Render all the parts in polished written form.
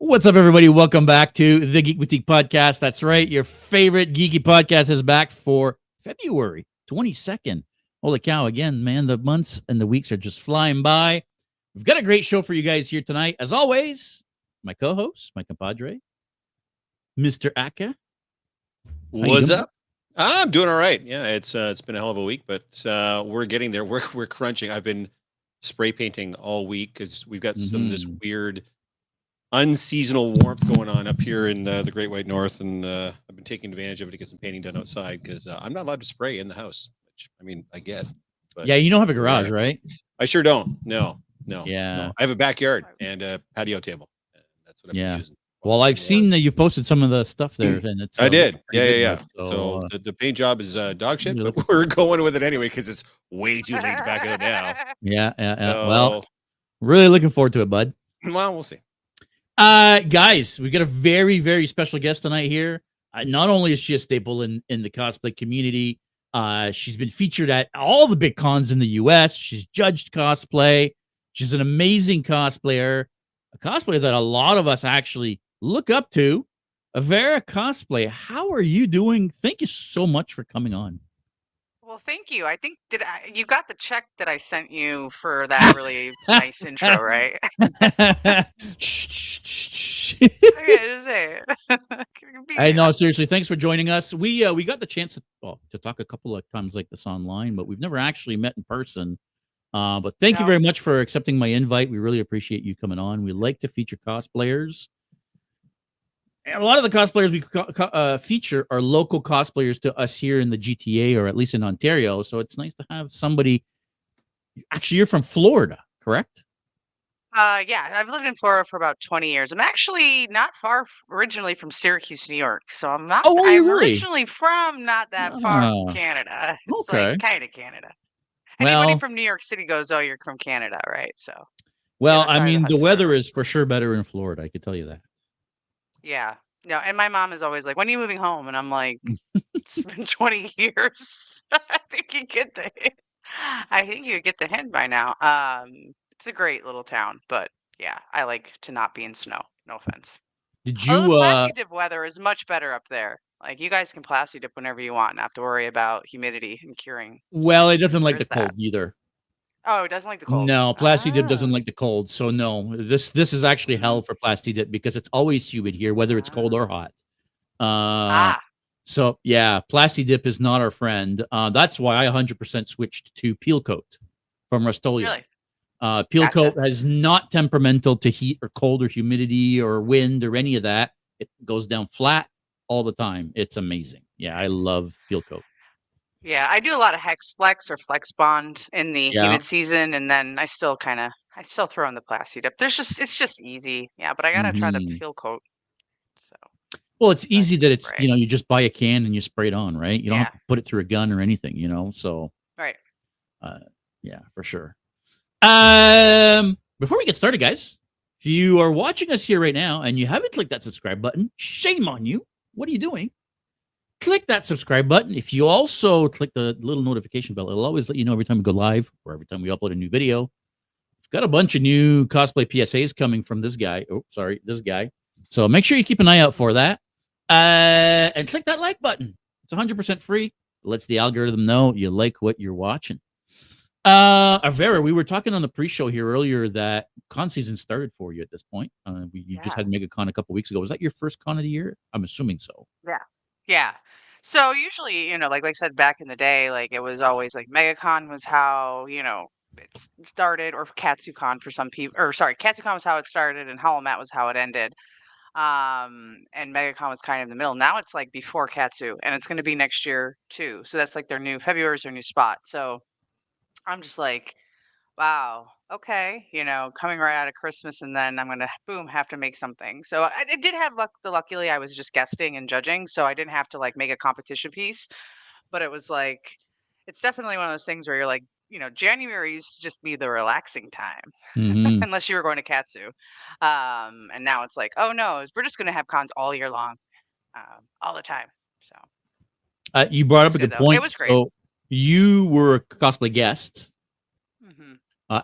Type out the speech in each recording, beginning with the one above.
What's up, everybody? Welcome back to the Geek Boutique podcast. That's right. Your favorite geeky podcast is back for February 22nd. Holy cow. Again, man, the months and the weeks are just flying by. We've got a great show for you guys here tonight. As always, my co-host, my compadre, Mr. Aka. What's up? I'm doing all right. Yeah, it's been a hell of a week, but we're getting there. We're crunching. I've been spray painting all week because we've got some of this weird unseasonal warmth going on up here in the Great White North, and I've been taking advantage of it to get some painting done outside because I'm not allowed to spray in the house, which I mean I get. But yeah, you don't have a garage, right? I sure don't. No. Yeah. No. I have a backyard and a patio table. That's what I'm using. Well, I've seen that you've posted some of the stuff there, and it's I did. Yeah. So the paint job is dog shit, but we're going with it anyway because it's way too late to back it up now. Yeah. Well, really looking forward to it, bud. Well, we'll see. Guys, we got a very, very special guest tonight here. Not only is she a staple in the cosplay community, she's been featured at all the big cons in the US. She's judged cosplay. She's an amazing cosplayer, a cosplayer that a lot of us actually look up to. Avera Cosplay, how are you doing? Thank you so much for coming on. Well, thank you. I think you got the check that I sent you for that really nice intro, right? Shh. Okay, just say it. Hey, no, seriously, thanks for joining us. We got the chance to talk a couple of times like this online, but we've never actually met in person. But thank you very much for accepting my invite. We really appreciate you coming on. We like to feature cosplayers. And a lot of the cosplayers we feature are local cosplayers to us here in the GTA, or at least in Ontario. So it's nice to have somebody. Actually, you're from Florida, correct? Yeah, I've lived in Florida for about 20 years. I'm actually not far originally from Syracuse, New York. So I'm not. Oh, are you I'm really? originally from not that far from Canada. It's like kind of Canada. Anybody from New York City goes, "Oh, you're from Canada, right?" So. Well, I mean, the weather is for sure better in Florida. I can tell you that. Yeah. No, and my mom is always like, "When are you moving home?" And I'm like, "It's been 20 years." I think you get the hint. I think you get the hint by now. It's a great little town, but yeah, I like to not be in snow. No offense. Did you? The plasti dip weather is much better up there. Like you guys can plasti dip whenever you want, not have to worry about humidity and curing. Well, it doesn't like the cold either. Oh, it doesn't like the cold. No, Plasti Dip doesn't like the cold. So no, this is actually hell for Plasti Dip because it's always humid here, whether it's cold or hot. So yeah, Plasti Dip is not our friend. That's why I 100% switched to Peel Coat from Rust-Oleum. Really? Peel Coat is not temperamental to heat or cold or humidity or wind or any of that. It goes down flat all the time. It's amazing. Yeah, I love Peel Coat. Yeah, I do a lot of Hex Flex or Flex Bond in the humid season, and then I still throw in the Plasti Dip. It's just easy. Yeah, but I gotta try the Peel Coat. So. Well, it's easy that it's you just buy a can and you spray it on, right? You don't have to put it through a gun or anything, So. Right. Yeah, for sure. Before we get started, guys, if you are watching us here right now and you haven't clicked that subscribe button, shame on you. What are you doing? Click that subscribe button. If you also click the little notification bell, it'll always let you know every time we go live or every time we upload a new video. We've got a bunch of new cosplay PSAs coming from this guy. Oh, sorry, this guy. So make sure you keep an eye out for that. And click that like button. It's 100% free. It lets the algorithm know you like what you're watching. Avera, we were talking on the pre-show here earlier that con season started for you at this point. You just had MegaCon a couple weeks ago. Was that your first con of the year? I'm assuming so. Yeah. So usually, like I said back in the day, like it was always like MegaCon was how, it started, or KatsuCon for some people, or sorry, KatsuCon was how it started and Holomat was how it ended. And MegaCon was kind of in the middle. Now it's like before Katsu, and it's going to be next year too. So that's like February's their new spot. So I'm just like, wow, okay, coming right out of Christmas, and then I'm gonna have to make something. So I did have luckily I was just guesting and judging, so I didn't have to like make a competition piece. But it was like, it's definitely one of those things where you're like, January used to just be the relaxing time, unless you were going to Katsu. And now it's like, oh no, we're just gonna have cons all year long, all the time. So you brought up a good point. It was great. So you were a cosplay guest.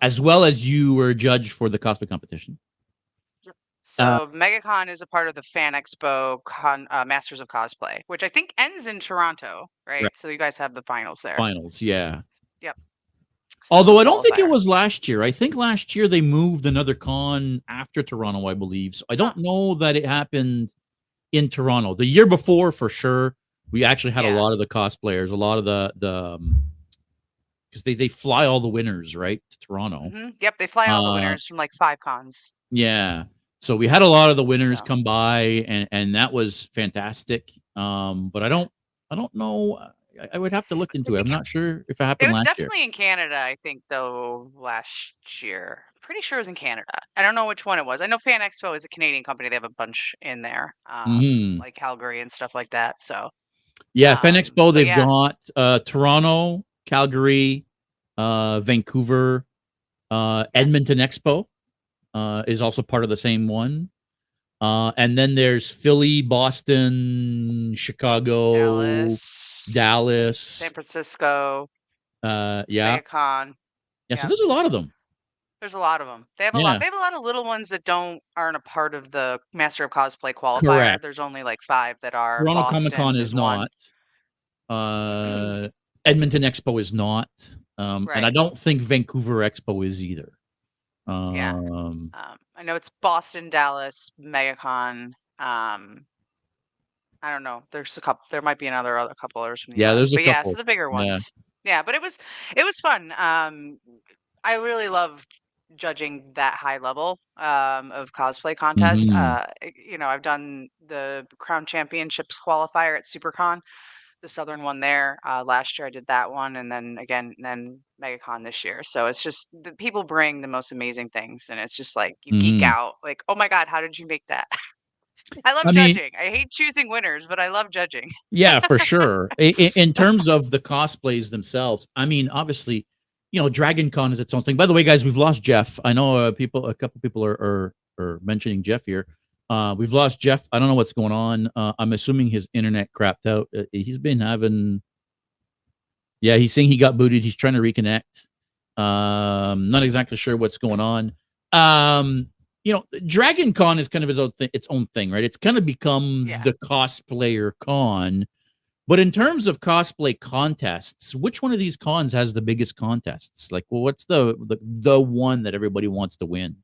As well as you were judged for the cosplay competition. Uh, So MegaCon is a part of the Fan Expo Masters of Cosplay, which I think ends in Toronto, right, right? So you guys have the finals there. finals, yeah. Yep. So it's for Although I don't think it qualifier. was last year. I think last year they moved another con after Toronto, I believe. So I Huh. don't know that it happened in Toronto. The year before, for sure, we actually had a Yeah. lot of the cosplayers, a lot of the because they fly all the winners right to Toronto. Yep. They fly all the Uh, winners from like 5 cons. yeah. So we had a lot of the winners So come by, and that was fantastic. But I don't know. I would have to look I into it. I'm think not sure if it it happened was last year. definitely in Canada, I think, though, last year. Pretty sure it was in Canada. I don't know which one it was. I know Fan Expo is a Canadian company. They have a bunch in there, Hmm. like Calgary and stuff like that. So, Yeah, Fan Expo, but they've yeah, got Toronto, Calgary, Vancouver, yeah, Edmonton Expo is also part of the same one. And then there's Philly, Boston, Chicago, Dallas, San Dallas. Francisco, Yeah. MegaCon. Yeah, so Yeah, there's a lot of them. there's a lot of them. They have a lot. Yeah, They have a lot of little ones that aren't a part of the Master of Cosplay qualifier. There's correct. only like 5 that are. Toronto Comic Con Boston is is one. not. Uh, Edmonton Expo is not. And I Right. don't think Vancouver Expo is either. Yeah. Um, I know it's Boston, Dallas, MegaCon. I don't know. There's a couple. There might be other couple others from the yeah, U.S. there's a But yeah, so couple. the bigger Yeah. ones. Yeah, but it was fun. I really love judging that high level of cosplay contests. Hmm. I've done the Crown Championships qualifier at SuperCon, the Southern one there. Last year I did that one, and then MegaCon this year. So it's just the people bring the most amazing things, and it's just like you geek Hmm. out, like, oh my god, how did you make that? I love I mean, judging. I hate choosing winners, but I love judging. yeah, for sure. In terms of the cosplays themselves, I mean, obviously, Dragon Con is its own thing. By the way, guys, we've lost Jeff. I know a couple people are mentioning Jeff here. We've lost Jeff. I don't know what's going on. I'm assuming his internet crapped out. He's been having, yeah, he's saying he got booted. He's trying to reconnect. Not exactly sure what's going on. Dragon Con is kind of its own thing, right? It's kind of become Yeah. the cosplayer con. But in terms of cosplay contests, which one of these cons has the biggest contests? Like, well, what's the one that everybody wants to win?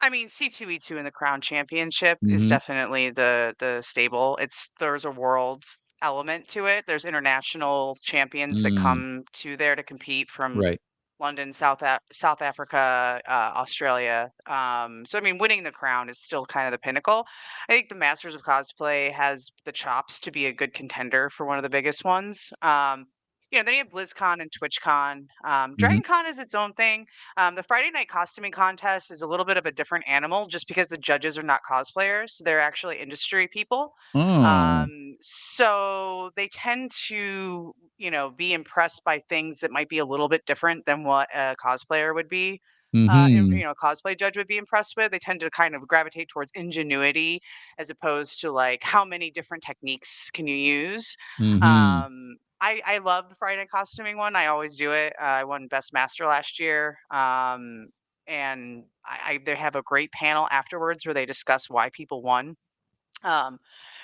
I mean, C2E2 in the Crown Championship is Hmm. definitely the stable. There's a world element to it. There's international champions that Mm, come to there to compete from right. London, South Africa, Australia. So I mean, winning the crown is still kind of the pinnacle. I think the Masters of Cosplay has the chops to be a good contender for one of the biggest ones. Then you have BlizzCon and TwitchCon. Hmm. DragonCon is its own thing. The Friday night costuming contest is a little bit of a different animal, just because the judges are not cosplayers; they're actually industry people. Oh. So they tend to be impressed by things that might be a little bit different than what a cosplayer would be. Hmm. A cosplay judge would be impressed with. They tend to kind of gravitate towards ingenuity as opposed to like how many different techniques can you use. Hmm. I love the Friday night costuming one. I always do it. I won Best Master last year. And they have a great panel afterwards where they discuss why people won. Um,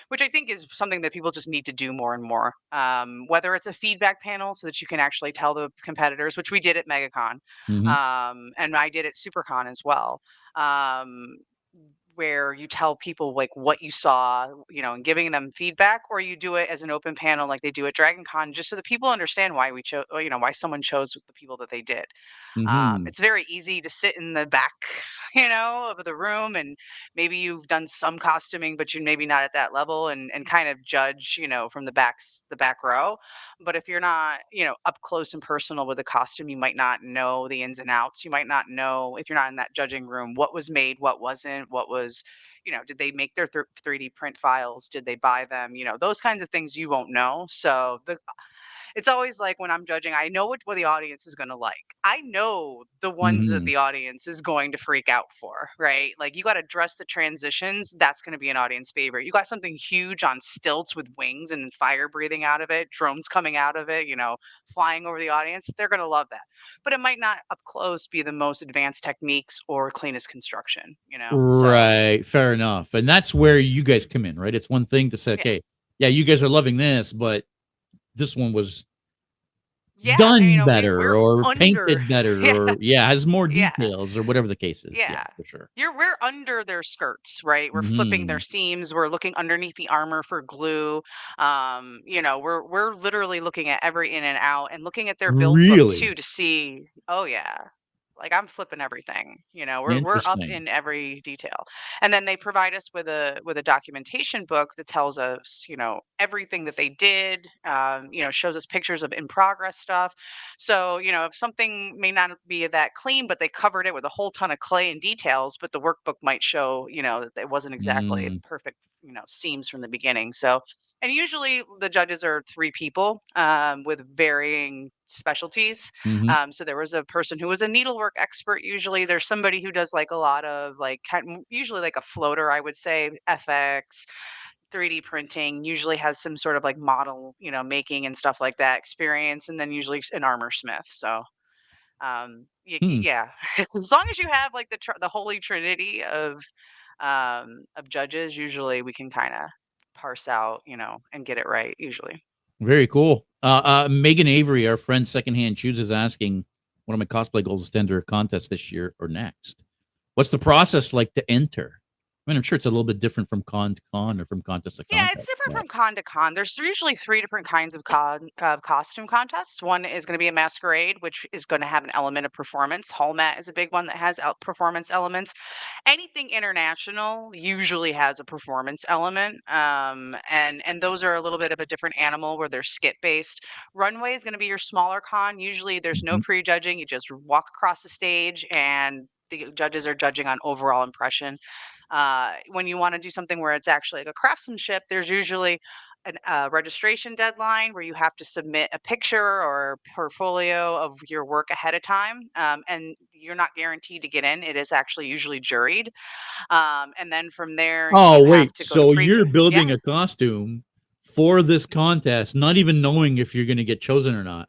which I think is something that people just need to do more and more. Whether it's a feedback panel so that you can actually tell the competitors, which we did at MegaCon, Hmm. and I did at SuperCon as well, um, where you tell people like what you saw, and giving them feedback, or you do it as an open panel like they do at DragonCon, just so that people understand why we chose, why someone chose the people that they did. Hmm. It's very easy to sit in the back, of the room, and maybe you've done some costuming, but you're maybe not at that level, and kind of judge, from the back row. But if you're not, up close and personal with the costume, you might not know the ins and outs. You might not know if you're not in that judging room what was made, what wasn't, what was, did they make their 3D print files? Did they buy them? Those kinds of things you won't know. So it's always like when I'm judging, I know what the audience is going to like. I know the ones that Mhm. the audience is going to freak out for, right? Like you got to dress the transitions. That's going to be an audience favorite. You got something huge on stilts with wings and fire breathing out of it, drones coming out of it, flying over the audience. They're going to love that. But it might not up close be the most advanced techniques or cleanest construction. So, Right, fair enough, and that's where you guys come in, right? It's one thing to say, yeah. "Okay, yeah, you guys are loving this, but this one was Yeah, and done we're better or under. painted better Yeah, or, yeah, has more yeah. details," or whatever the case is. Yeah, Yeah. for sure. We're under their skirts, right? We're flipping their Mhm. seams. We're looking underneath the armor for glue. We're literally looking at every in and out and looking at their build book too Really? to see, oh yeah. Like I'm flipping everything. We're up Interesting. in every detail. And then they provide us with a documentation book that tells us, everything that they did, shows us pictures of in progress stuff. So, if something may not be that clean, but they covered it with a whole ton of clay and details, but the workbook might show, that it wasn't exactly Mm, perfect, seams from the beginning. So, and usually the judges are three people with varying specialties. mhm, So there was a person who was a needlework expert. Usually there's somebody who does like a lot of like usually like a floater, I would say, FX, 3D printing, usually has some sort of like model, making and stuff like that experience, and then usually an armor smith. So, hmm, yeah, as long as you have like the holy trinity of judges, usually we can kind of parse out, and get it right. Usually, very cool. Megan Avery, our friend Secondhand Choose, is asking, "One of my cosplay goals is to enter a contest this year or next. What's the process like to enter?" I mean, I'm sure it's a little bit different from con to con or from contest to yeah, it's contest, different but from con to con. There's usually three different kinds of costume contests. One is going to be a masquerade, which is going to have an element of performance. Hall mat is a big one that has performance elements. Anything international usually has a performance element, and those are a little bit of a different animal where they're skit based. Runway is going to be your smaller con. Usually, there's no mhm, prejudging. You just walk across the stage, and the judges are judging on overall impression. When you want to do something where it's actually like a craftsmanship, there's usually a registration deadline where you have to submit a picture or portfolio of your work ahead of time, and you're not guaranteed to get in. It is actually usually juried, and then from there Oh, you have wait. to go to So you're Yeah, building a costume for this contest, not even knowing if you're gonna get chosen or not?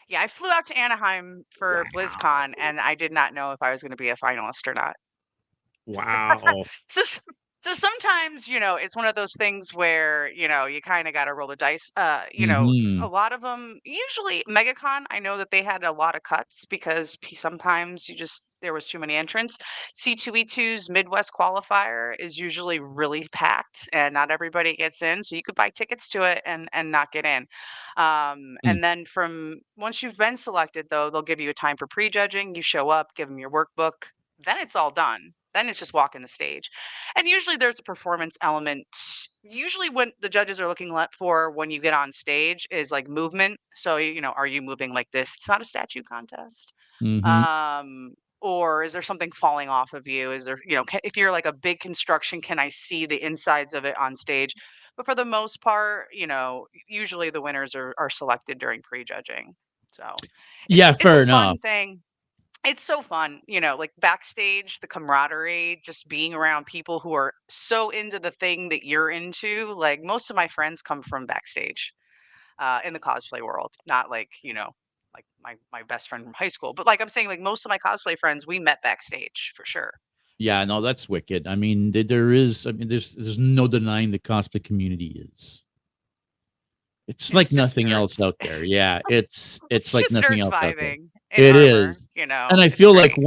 yeah. I flew out to Anaheim for Wow. BlizzCon, and I did not know if I was going to be a finalist or not. Wow. so s- so sometimes, it's one of those things where, you kind of got to roll the dice. A Mhm, lot of them, usually MegaCon, I know that they had a lot of cuts because sometimes there was too many entrants. C2E2's Midwest qualifier is usually really packed and not everybody gets in. So you could buy tickets to it and not get in. mm, And then from once you've been selected, though, they'll give you a time for prejudging. You show up, give them your workbook, then it's all done. Then it's just walking the stage. And usually there's a performance element. Usually when the judges are looking for when you get on stage is like movement. So, are you moving like this? It's not a statue contest. mhm. Um, or is there something falling off of you? Is there, if you're like a big construction, can I see the insides of it on stage? But for the most part, usually the winners are selected during prejudging. So Yeah, it's a fair fun enough. thing. It's so fun, like backstage, the camaraderie, just being around people who are so into the thing that you're into. Like most of my friends come from backstage in the cosplay world, not like, like my best friend from high school. But like I'm saying, like most of my cosplay friends, we met backstage for sure. Yeah, no, that's wicked. I mean, there is, I mean, there's no denying the cosplay community is, it's like It's just nothing else nerds. out there. Yeah, it's It's like just nothing nerds else out there. vibing in It armor, is. And I it's feel like great.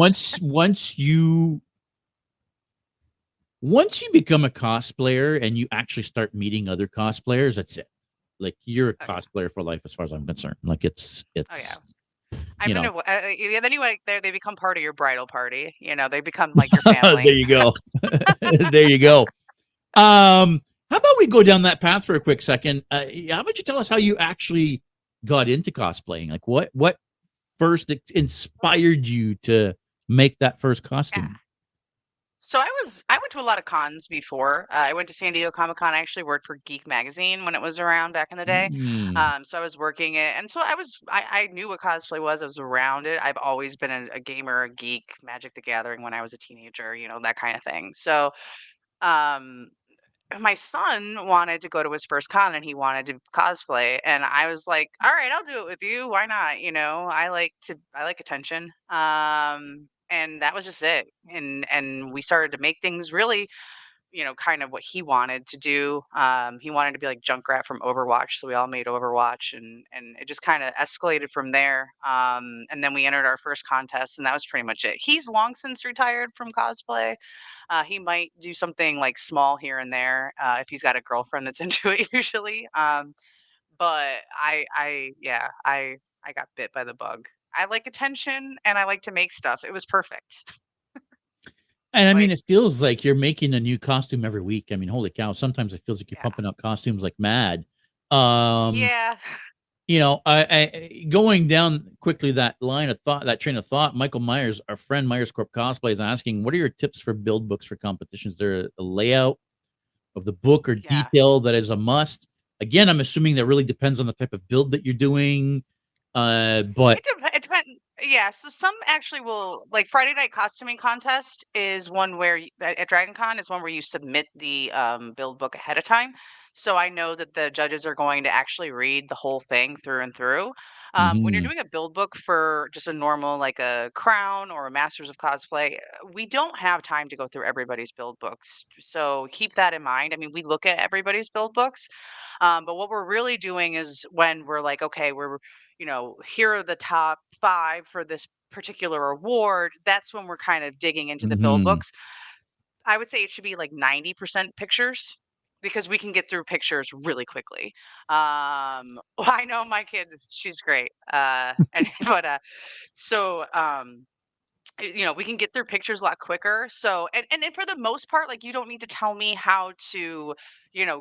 once you become a cosplayer and you actually start meeting other cosplayers, that's it. Like you're a Oh yeah. cosplayer for life as far as I'm concerned. Like Oh yeah. it's I've you been know, to, yeah, then they become part of your bridal party. They become like your there family. you go. There you go. How about we go down that path for a quick second? How about you tell us how you actually got into cosplaying? Like what first inspired you to make that first Yeah. costume? So I went to a lot of cons before. I went to San Diego Comic Con. I actually worked for Geek Magazine when it was around back in the day. Mm. So I was working it, and so I knew what cosplay was. I was around it. I've always been a gamer, a geek, Magic the Gathering when I was a teenager, that kind of thing. So um, my son wanted to go to his first con and he wanted to cosplay, and I was like, all right, I'll do it with you, why not? I like attention. And that was just it. And we started to make things really, kind of what he wanted to do. He wanted to be like Junkrat from Overwatch, so we all made Overwatch, and it just kind of escalated from there. And then we entered our first contest, and that was pretty much it. He's long since retired from cosplay. He might do something like small here and there if he's got a girlfriend that's into it usually. But yeah, I got bit by the bug. I like attention and I like to make stuff. It was perfect. And I mean, Like, it feels like you're making a new costume every week. I mean, holy cow! Sometimes it feels like you're yeah, pumping out costumes like mad. Um, yeah, going down quickly that line of thought, that train of thought. Michael Myers, our friend Myers Corp Cosplay, is asking, "What are your tips for build books for competitions? Is there a layout of the book or yeah. detail that is a must?" Again, I'm assuming that really depends on the type of build that you're doing. But It depends. Yeah, so some actually will, like, Friday Night Costuming Contest is one where at Dragon Con is one where you submit the build book ahead of time. So I know that the judges are going to actually read the whole thing through and through. When you're mhm, doing a build book for just a normal, like a Crown or a Masters of Cosplay, we don't have time to go through everybody's build books. So keep that in mind. I mean, we look at everybody's build books, but what we're really doing is when we're like, okay, here are the top 5 for this particular award, that's when we're kind of digging into the build mhm, books. I would say it should be like 90% pictures because we can get through pictures really quickly. I know my kid, she's great. And but so we can get through pictures a lot quicker. So and for the most part, like, you don't need to tell me how to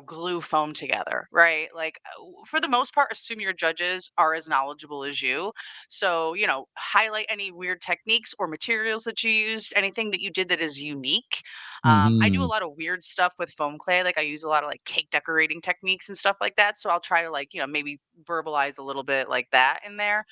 glue foam together, right? Like, for the most part, assume your judges are as knowledgeable as you. So highlight any weird techniques or materials that you used, anything that you did that is unique. I do a mhm. lot of weird stuff with foam clay. Like, I use a lot of like cake decorating techniques and stuff like that, so I'll try to, like, maybe verbalize a little bit like that in there.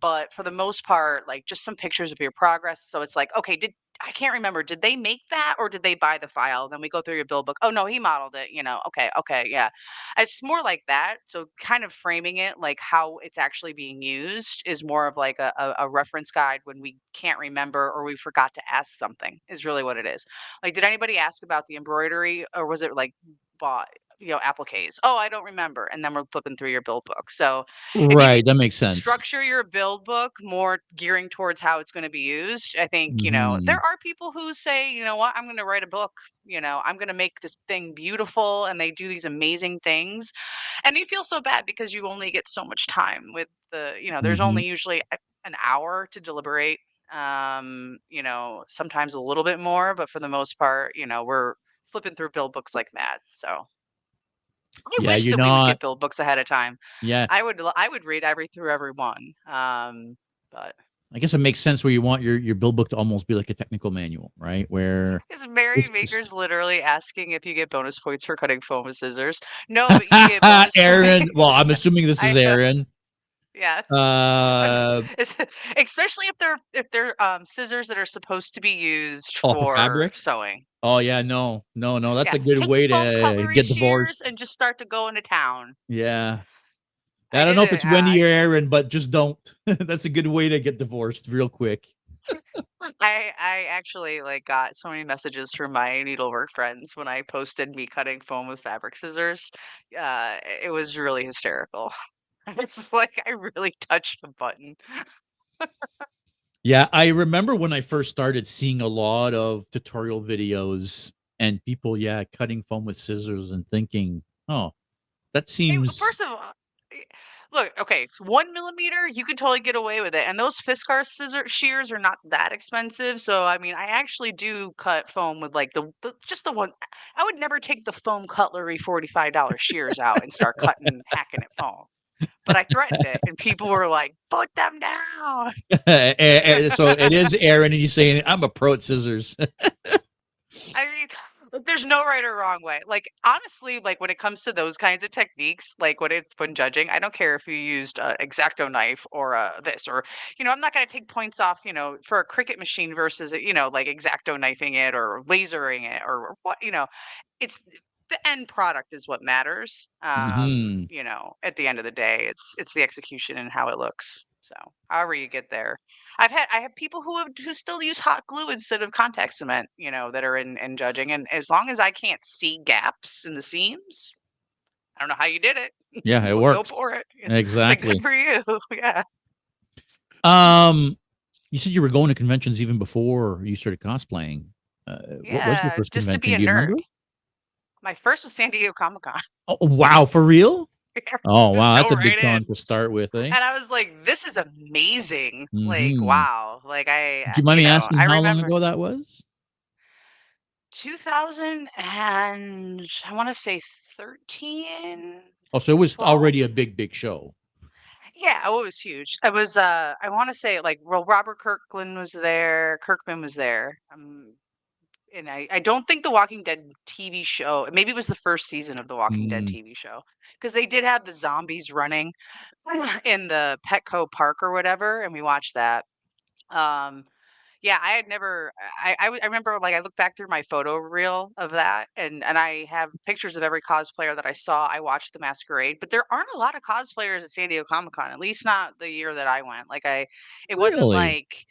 But for the most part, like, just some pictures of your progress. So it's like, okay, I can't remember, did they make that or did they buy the file? Then we go through your build book. Oh no, he modeled it, Okay, okay, yeah. It's more like that. So kind of framing it like how it's actually being used is more of like a reference guide when we can't remember or we forgot to ask something, is really what it is. Like, did anybody ask about the embroidery, or was it like bought, appliques? Oh, I don't remember. And then we're flipping through your build book. So if you Right, can that makes sense. structure your build book more gearing towards how it's going to be used, I think, there Mhm, are people who say, you know what, I'm going to write a book, I'm going to make this thing beautiful, and they do these amazing things. And you feel so bad because you only get so much time with there's mhm. only usually an hour to deliberate. Sometimes a little bit more, but for the most part, we're flipping through build books like mad. So I Yeah, wish you're that we would not get build books ahead of time. yeah, I would read every one. But I guess it makes sense where you want your build book to almost be like a technical manual, right? Where is Mary this is Maker's literally asking if you get bonus points for cutting foam with scissors? No, but you get bonus points. Aaron, well, I'm assuming this is I know. Aaron. Yeah. Uh, It's- Especially if they're scissors that are supposed to be used for for fabric? sewing. Oh, yeah, no, no, no, that's Yeah. a good Take the way foam to cutlery get divorced. shears and just start to go into town. Yeah. I I don't did know if it. it's Wendy or Aaron, but just don't. That's a good way to get divorced real quick. I actually, like, got so many messages from my needlework friends when I posted me cutting foam with fabric scissors. It was really hysterical. I was like, I really touched a button. Yeah, I remember when I first started seeing a lot of tutorial videos and people, yeah, cutting foam with scissors and thinking, oh, that seems First of all, eh, look, okay, 1 millimeter, you can totally get away with it, and those Fiskars scissor shears are not that expensive. So I mean, I actually do cut foam with like just the one. I would never take the foam cutlery $45 shears out and start cutting, hacking at foam. but I threatened it, and people were like, "Put them down." So it is Aaron, and you saying I'm a pro at scissors. I mean, there's no right or wrong way. Like, honestly, like when it comes to those kinds of techniques, like when judging, I don't care if you used an X-Acto knife or this, or I'm not going to take points off, for a Cricut machine versus like X-Acto knifing it or lasering it or what, it's the end product is what matters. Hmm. At the end of the day, it's the execution and how it looks. So, however you get there. I have people who still use hot glue instead of contact cement, that are in judging, and as long as I can't see gaps in the seams, I don't know how you did it, Yeah, it but go works. for it. Like, good Exactly. for you. Yeah. You said you were going to conventions even before you started cosplaying. What was your Yeah, first just to be convention? a Do you remember? nerd. My first was San Diego Comic-Con. Oh, wow, for real? Oh, Just wow, that's go a big right con in. to start with, eh? And I was like, "This is amazing." Like, Mhm. wow. Like, Do you mind me asking I how long remember ago that was? 2000, and I wanna say 13, Oh, so it was 12. already a big, big show. Yeah, oh, it was huge. It was, I wanna say, like, well, Robert Kirkland was there, Kirkman was there, and I don't think The Walking Dead TV show, maybe it was the first season of The Walking Dead Mm, TV show, because they did have the zombies running in the Petco Park or whatever, and we watched that. Um, yeah, I had never I remember, like, I look back through my photo reel of that, and I have pictures of every cosplayer that I saw. I watched the masquerade, but there aren't a lot of cosplayers at San Diego Comic-Con, at least not the year that I went. Like, it wasn't really? like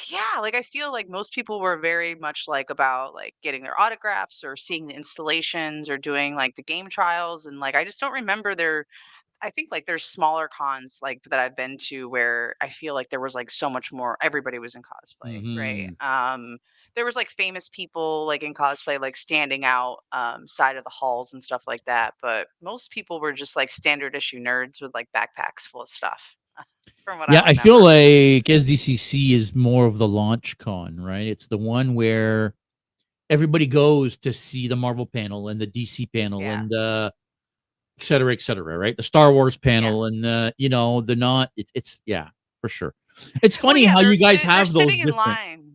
yeah, like, I feel like most people were very much, like, about, like, getting their autographs or seeing the installations or doing, like, the game trials, and, like, I just don't remember there I think, like, there's smaller cons, like, that I've been to where I feel like there was, like, so much more everybody was in cosplay, right? Mhm. There was, like, famous people, like, in cosplay, like, standing out, side of the halls and stuff like that, but most people were just, like, standard issue nerds with, like, backpacks full of stuff from what I Yeah, I feel remember. like SDCC is more of the launch con, right? It's the one where everybody goes to see the Marvel panel and the DC panel Yeah, and et cetera, right? The Star Wars yeah. panel and the not it's yeah, for sure. It's Well, funny yeah, how you guys they're have those sitting in different. line.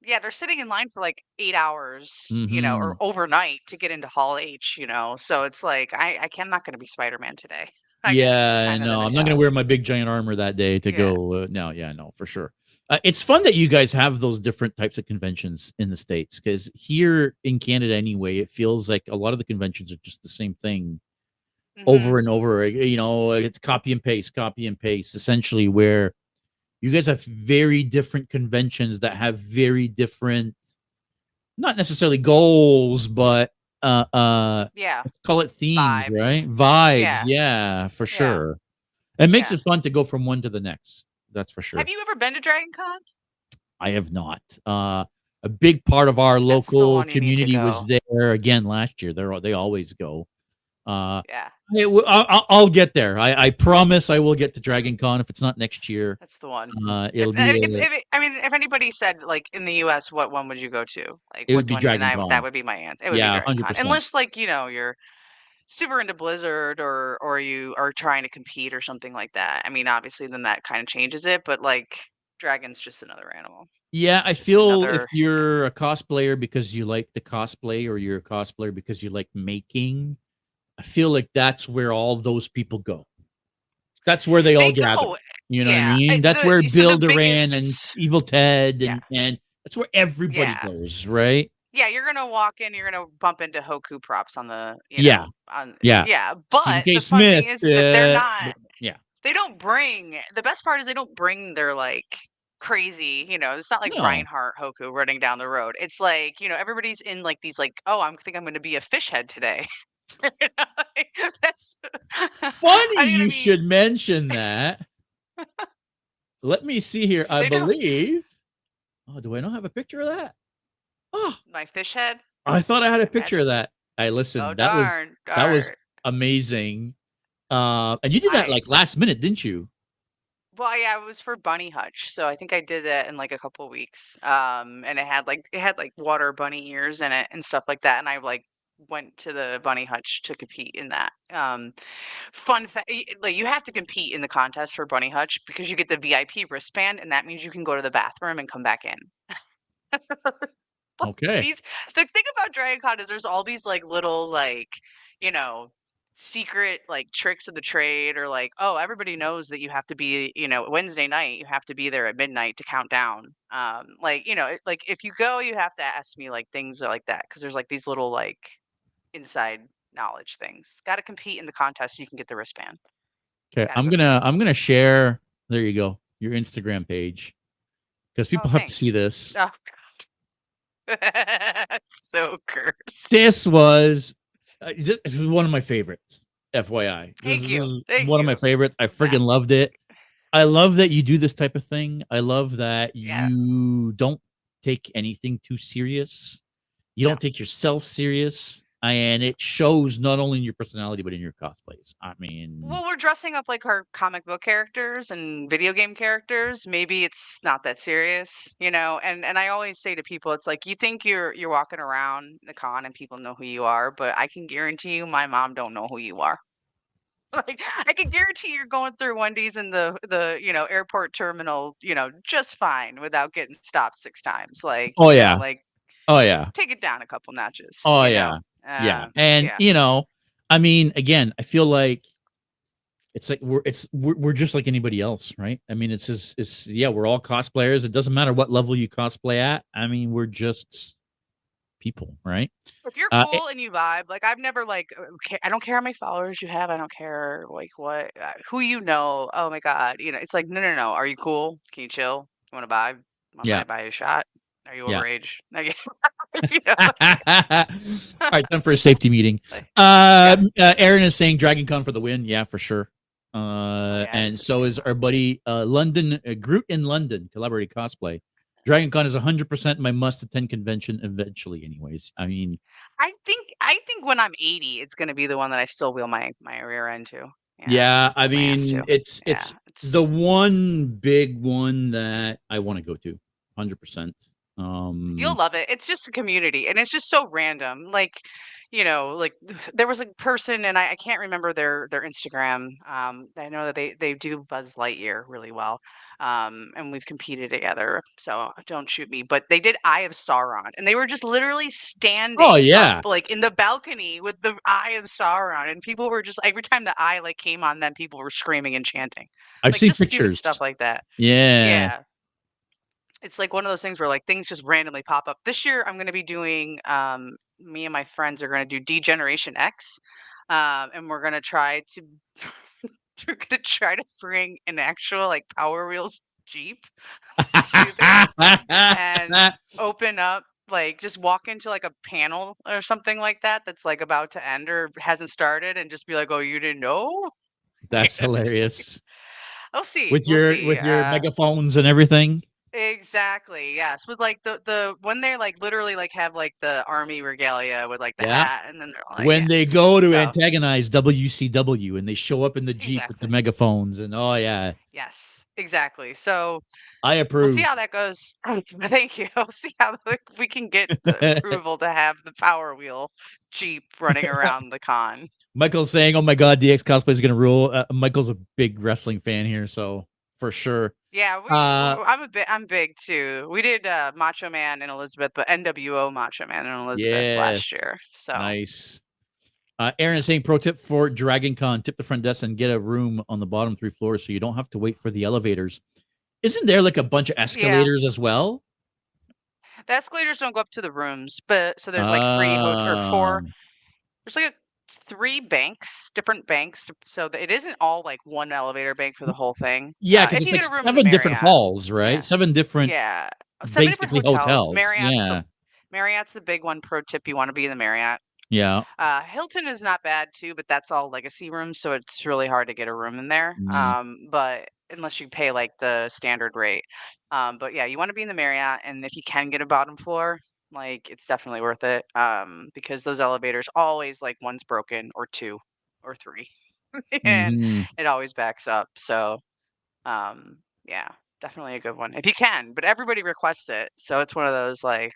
Yeah, they're sitting in line for, like, 8 hours, or Mhm. overnight to get into Hall H, so it's like, I'm not gonna be Spider-Man today. I guess is Yeah, kind of the no, I'm not gonna mentality. wear my big giant armor that day to Yeah. go. No, yeah, no, for sure. It's fun that you guys have those different types of conventions in the States because here in Canada, anyway, it feels like a lot of the conventions are just the same thing over Mhm. and over. It's copy and paste, essentially, where you guys have very different conventions that have very different, not necessarily goals, but Yeah. let's call it themes, Vibes. right? Vibes, Yeah. yeah, for Yeah. sure. It makes Yeah. it fun to go from one to the next. That's for Have sure. you ever been to Dragon Con? I have not. A big part of our That's the local one you need to community was go. there again last year. They always go. Uh, Yeah. I'll get there. I promise I will get to Dragon Con if it's not next year. That's the one. It'll be I mean, if anybody said, like, in the US, what one would you go to? Like, it would what be one, and Dragon that Con. would be my answer. It would be Yeah, Dragon Con. 100%. Unless, like, you're super into Blizzard, or you are trying to compete or something like that. I mean, obviously, then that kind of changes it, but, like, Dragon's just another animal. Yeah, I It's just feel if another you're a cosplayer because you like the cosplay or you're a cosplayer because you like making, I feel like that's where all those people go. That's where they all they gather. go. You know what I Yeah. mean? That's where So the Bill Duran and biggest. Evil Ted Yeah. and that's where everybody Yeah. goes, right? Yeah, you're gonna walk in, you're gonna bump into Hoku props on the, Yeah, yeah. yeah, Stephen but K. the fun thing Smith, is that they're not yeah. they don't bring the best part is they don't bring their, like, crazy, it's not like No. Reinhardt Hoku running down the road. It's like, everybody's in, like, these, like, "Oh, I'm gonna be a fish head today." You know, like, that's Funny I'm gonna you be should mention that. Let me see here. I they don't believe. Oh, do I not have a picture of that? Oh, my fish head? I thought I had a My picture magic of that. Hey, oh, listen, darn, that was darn. amazing. And you did that I like last minute, didn't you? Well, yeah, it was for Bunny Hutch, so I think I did that in, like, a couple weeks, and it had, like, water bunny ears in it and stuff like that, and I, like, went to the bunny hutch to compete in that. Fun fact, like you have to compete in the contest for bunny hutch because you get the VIP wristband, and that means you can go to the bathroom and come back in. Okay. These the thing about Dragon Con is there's all these like little like, you know, secret like tricks of the trade or like, oh, everybody knows that you have to be, Wednesday night, you have to be there at midnight to count down. Like, like if you go, you have to ask me like things like that because there's like these little like inside knowledge things. Got to compete in the contest so you can get the wristband. Okay. Got to I'm go do gonna it. I'm gonna share. There you go. Your Instagram page because Oh, people have to see thanks. this. Oh, so cursed. This was this was one of my favorites. FYI, Thank this you. is Thank one of my you. favorites. I Yeah. friggin' loved it. I love that you do this type of thing. I love that Yeah. you don't take anything too serious. You No. don't take yourself serious, and it shows not only in your personality but in your cosplays. I mean, Well, we're dressing up like our comic book characters and video game characters. Maybe it's not that serious, And I always say to people, it's like you think you're walking around the con and people know who you are, but I can guarantee you, my mom don't know who you are. Like I can guarantee you're going through Wendy's in the airport terminal, just fine without getting stopped 6 times. Like oh yeah, like oh yeah, take it down a couple notches. oh yeah, yeah, and Yeah. I mean, again, I feel like it's like we're just like anybody else, right? I mean, it's yeah, we're all cosplayers. It doesn't matter what level you cosplay at. I mean, we're just people, right? If you're It, cool and you vibe, like I've never like I don't care how many followers you have. I don't care like what who you know. Oh my god, it's like no, no, no. Are you cool? Can you chill? You want to vibe? Want yeah, to buy you a shot? Are you yeah. overage? Like, All right, time for a safety meeting. like, yeah. Aaron is saying Dragon Con for the win. Yeah, for sure. Oh yeah, And it's so is our buddy London Groot in London, collaborative cosplay. Dragon Con is 100% my must attend convention eventually. Anyways, I mean, I think when I'm 80, it's gonna be the one that I still wheel my rear end to. Yeah, yeah, I my ass mean, to. it's Yeah, the it's one big one that I want to go to, 100%. You'll love it. It's just a community and it's just so random. Like, like there was a person and I can't remember their Instagram. I know that they do Buzz Lightyear really well. And we've competed together. So don't shoot me. But they did Eye of Sauron and they were just literally Oh standing up yeah, like in the balcony with the Eye of Sauron. And people were just every time the eye like came on them, people were screaming and chanting. I've Like seen just stupid pictures. stuff like that. Yeah. Yeah. It's like one of those things where like things just randomly pop up. This year I'm going to be doing me and my friends are going to do Degeneration X. And we're going to try to we're going to try to bring an actual like Power Wheels Jeep to there and open up like just walk into like a panel or something like that that's like about to end or hasn't started and just be like, "Oh, you didn't know?" That's Just like, hilarious. we'll see. With We'll your see. megaphones and everything. Exactly, yes, with, like, the when they're, like, literally, like, have, like, the army regalia with, like, the Yeah. hat, and then they're all like When yeah. they go to So antagonize WCW and they show up in the Jeep with the exactly. megaphones and oh yeah, Yes, exactly. So, I we'll see approve. how that goes. Thank you. We'll see how, like, we can get the approval to have the Power Wheel Jeep running around the con. Michael's saying, "Oh my God, DX cosplay is gonna rule." Michael's a big wrestling fan here, so for sure. Yeah, Uh, I'm big too. We did, Macho Man and Elizabeth, but NWO Macho Man and Elizabeth yes, last year, so nice. Aaron is saying, "Pro tip for Dragon Con: tip the front desk and get a room on the bottom 3 floors, so you don't have to wait for the elevators." Isn't there like a bunch of yeah. escalators as well? The escalators don't go up to the rooms, but so there's like 3 or 4 Um, there's like 3 banks, different banks, so that it isn't all like one elevator bank for the whole thing. yeah, because If it's you like get a room in the 7 different Marriott. halls, right? Yeah. 7 different, Yeah. 7 different basically hotels. hotels. Yeah, Marriott's the big one. Pro tip, you wanna be in the Marriott. yeah. Hilton is not bad too, but that's all legacy rooms, so it's really hard to get a room in there. Mm, But unless you pay like the standard rate. But yeah, you want to be in the Marriott, and if you can get a bottom floor, like it's definitely worth it. Because those elevators always like one's broken or two or three, and mhm. it always backs up. So yeah, definitely a good one if you can. But everybody requests it, so it's one of those like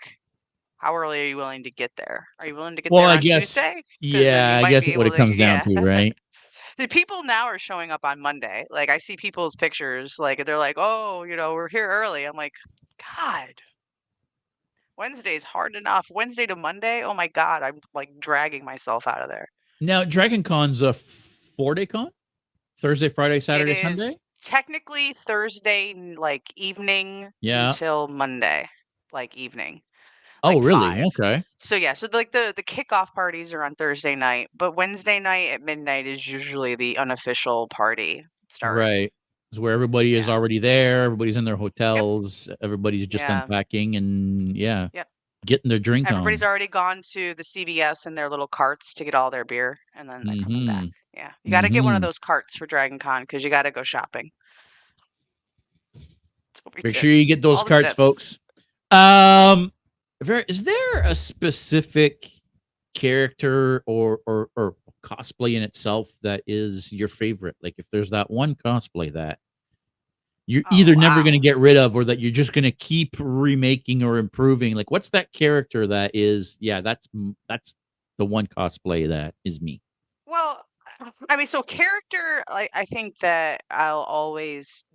how early are you willing to get there? Are you willing to get Well, there I on guess, Tuesday? Because then you yeah, I might guess be what able it to, comes down yeah. to, right? The people now are showing up on Monday. Like I see people's pictures, like they're like, "Oh, we're here early." I'm like, God, Wednesday's hard enough. Wednesday to Monday, oh my God, I'm like dragging myself out of there. Now, Dragon Con's a 4-day con? Thursday, Friday, It Saturday, is Sunday? technically Thursday, like evening Yeah. until Monday, like evening, Oh, like really? 5. Okay. So yeah, so like the kickoff parties are on Thursday night, but Wednesday night at midnight is usually the unofficial party start. Right. It's where everybody is Yeah. already there, everybody's in their Yep. hotels, everybody's just Yeah. unpacking and, yeah, Yep. getting their drink Everybody's on. already gone to the CVS in their little carts to get all their beer, and then they're coming back. Mhm. Yeah. You gotta get one of Mhm. those carts for Dragon Con because you gotta go shopping. So many Make sure you tips. get those All the carts, tips. folks. Um, is there a specific character or cosplay in itself that is your favorite? Like, if there's that one cosplay that you're Oh, either never wow. gonna get rid of or that you're just gonna keep remaking or improving, like, what's that character that is, yeah, that's the one cosplay that is me. Well, I mean, so character, I think that I'll always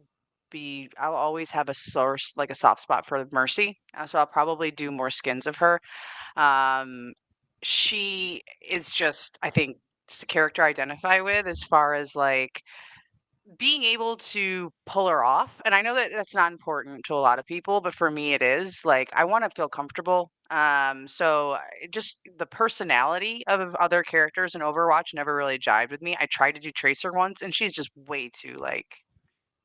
have a source, like a soft spot for Mercy. So I'll probably do more skins of her. Um, she is just, I think, just a character I identify with as far as like being able to pull her off. And I know that that's not important to a lot of people, but for me it is. Like I want to feel comfortable. Just the personality of other characters in Overwatch never really jived with me. I tried to do Tracer once and she's just way too like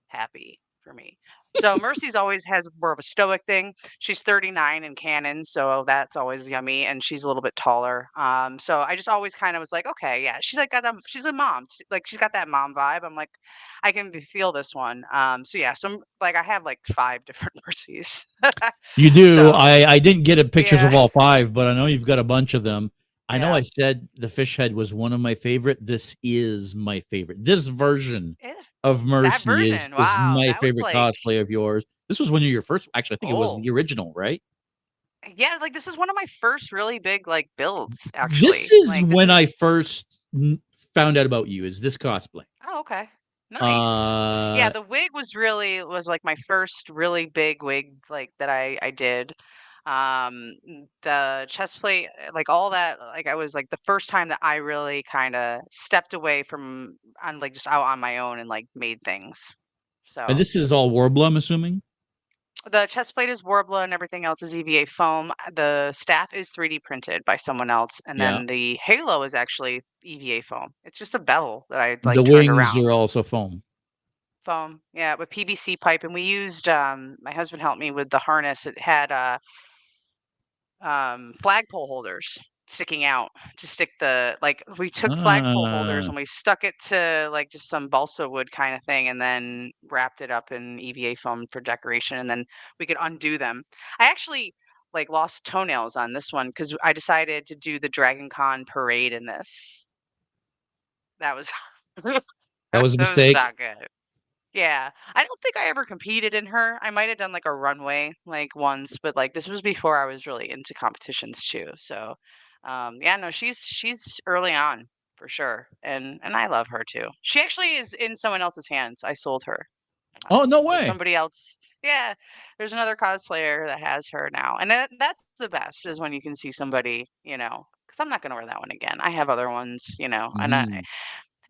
happy for me. So Mercy's always has more of a stoic thing. She's 39 in canon, so that's always yummy, and she's a little bit taller. So I just always kind of was like, okay, yeah, she's like got that. She's a mom, like she's got that mom vibe. I'm like, I can feel this one. So yeah, like I have like 5 different Mercies. You do. So I didn't get a pictures of yeah, all 5, but I know you've got a bunch of them. I know I yeah, said the fish head was one of my favorite. This is my favorite. This version yeah. of That Mercy version. is Wow, my that was favorite like cosplay of yours. This was one of your first, actually, I think it was oh the original, right? yeah, like this is one of my first really big like builds This actually. is Like this when is I first found out about you, is this cosplay. Oh, okay. Nice. Yeah, Uh the wig was like my first really big wig like that I did. The chest plate, like all that, like I was like the first time that I really kind of stepped away from on like just out on my own and like made things. and So this is all Warble, I'm assuming? the chest plate is Warbler and everything else is EVA foam. The staff is 3D printed by someone else, and Yeah. then the halo is actually EVA foam. It's just a bevel that I The like turned wings around. are also foam. Foam, yeah, with PVC pipe, and we used, my husband helped me with the harness. It had, flagpole holders sticking out to stick we took flagpole holders Ah. and we stuck it to, like, just some balsa wood kinda thing and then wrapped it up in EVA foam for decoration, and then we could undo them. I actually, like, lost toenails on this one because I decided to do the Dragon Con parade in this. That was That was a that was mistake. not good. Yeah, I don't think I ever competed in her. I might have done like a runway like once, but like this was before I was really into competitions too. So, yeah, no, she's early on for sure, and I love her too. She actually is in someone else's hands. I sold her. Oh, no So way. somebody else, yeah, there's another cosplayer that has her now, and that's the best is when you can see somebody, because I'm not gonna wear that one again. I have other ones, and Mhm.